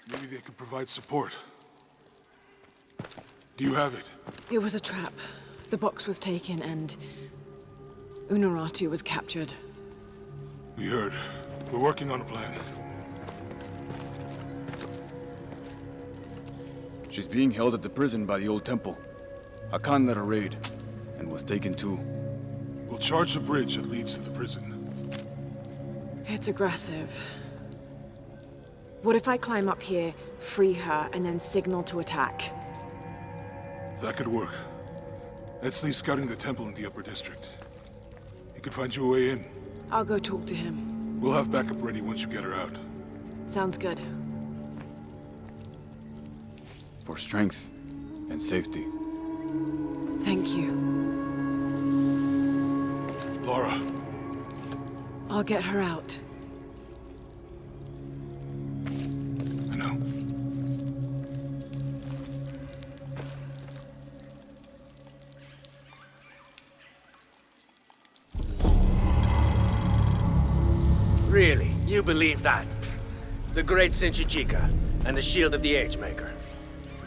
Maybe they could provide support. Do you have it? It was a trap. The box was taken and Unuratu was captured. We heard. We're working on a plan. She's being held at the prison by the old temple. Akan led a raid, and was taken too. We'll charge the bridge that leads to the prison. It's aggressive. What if I climb up here, free her, and then signal to attack? That could work. Let's leave scouting the temple in the upper district. He could find you a way in. I'll go talk to him. We'll have backup ready once you get her out. Sounds good. For strength and safety. Thank you. Lara. I'll get her out. I know. Really? You believe that? The great Sinchichika and the shield of the Age-Maker.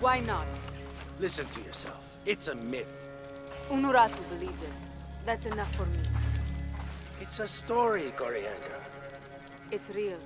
Why not? Listen to yourself. It's a myth. Unuratu believes it. That's enough for me. It's a story, Korianka. It's real.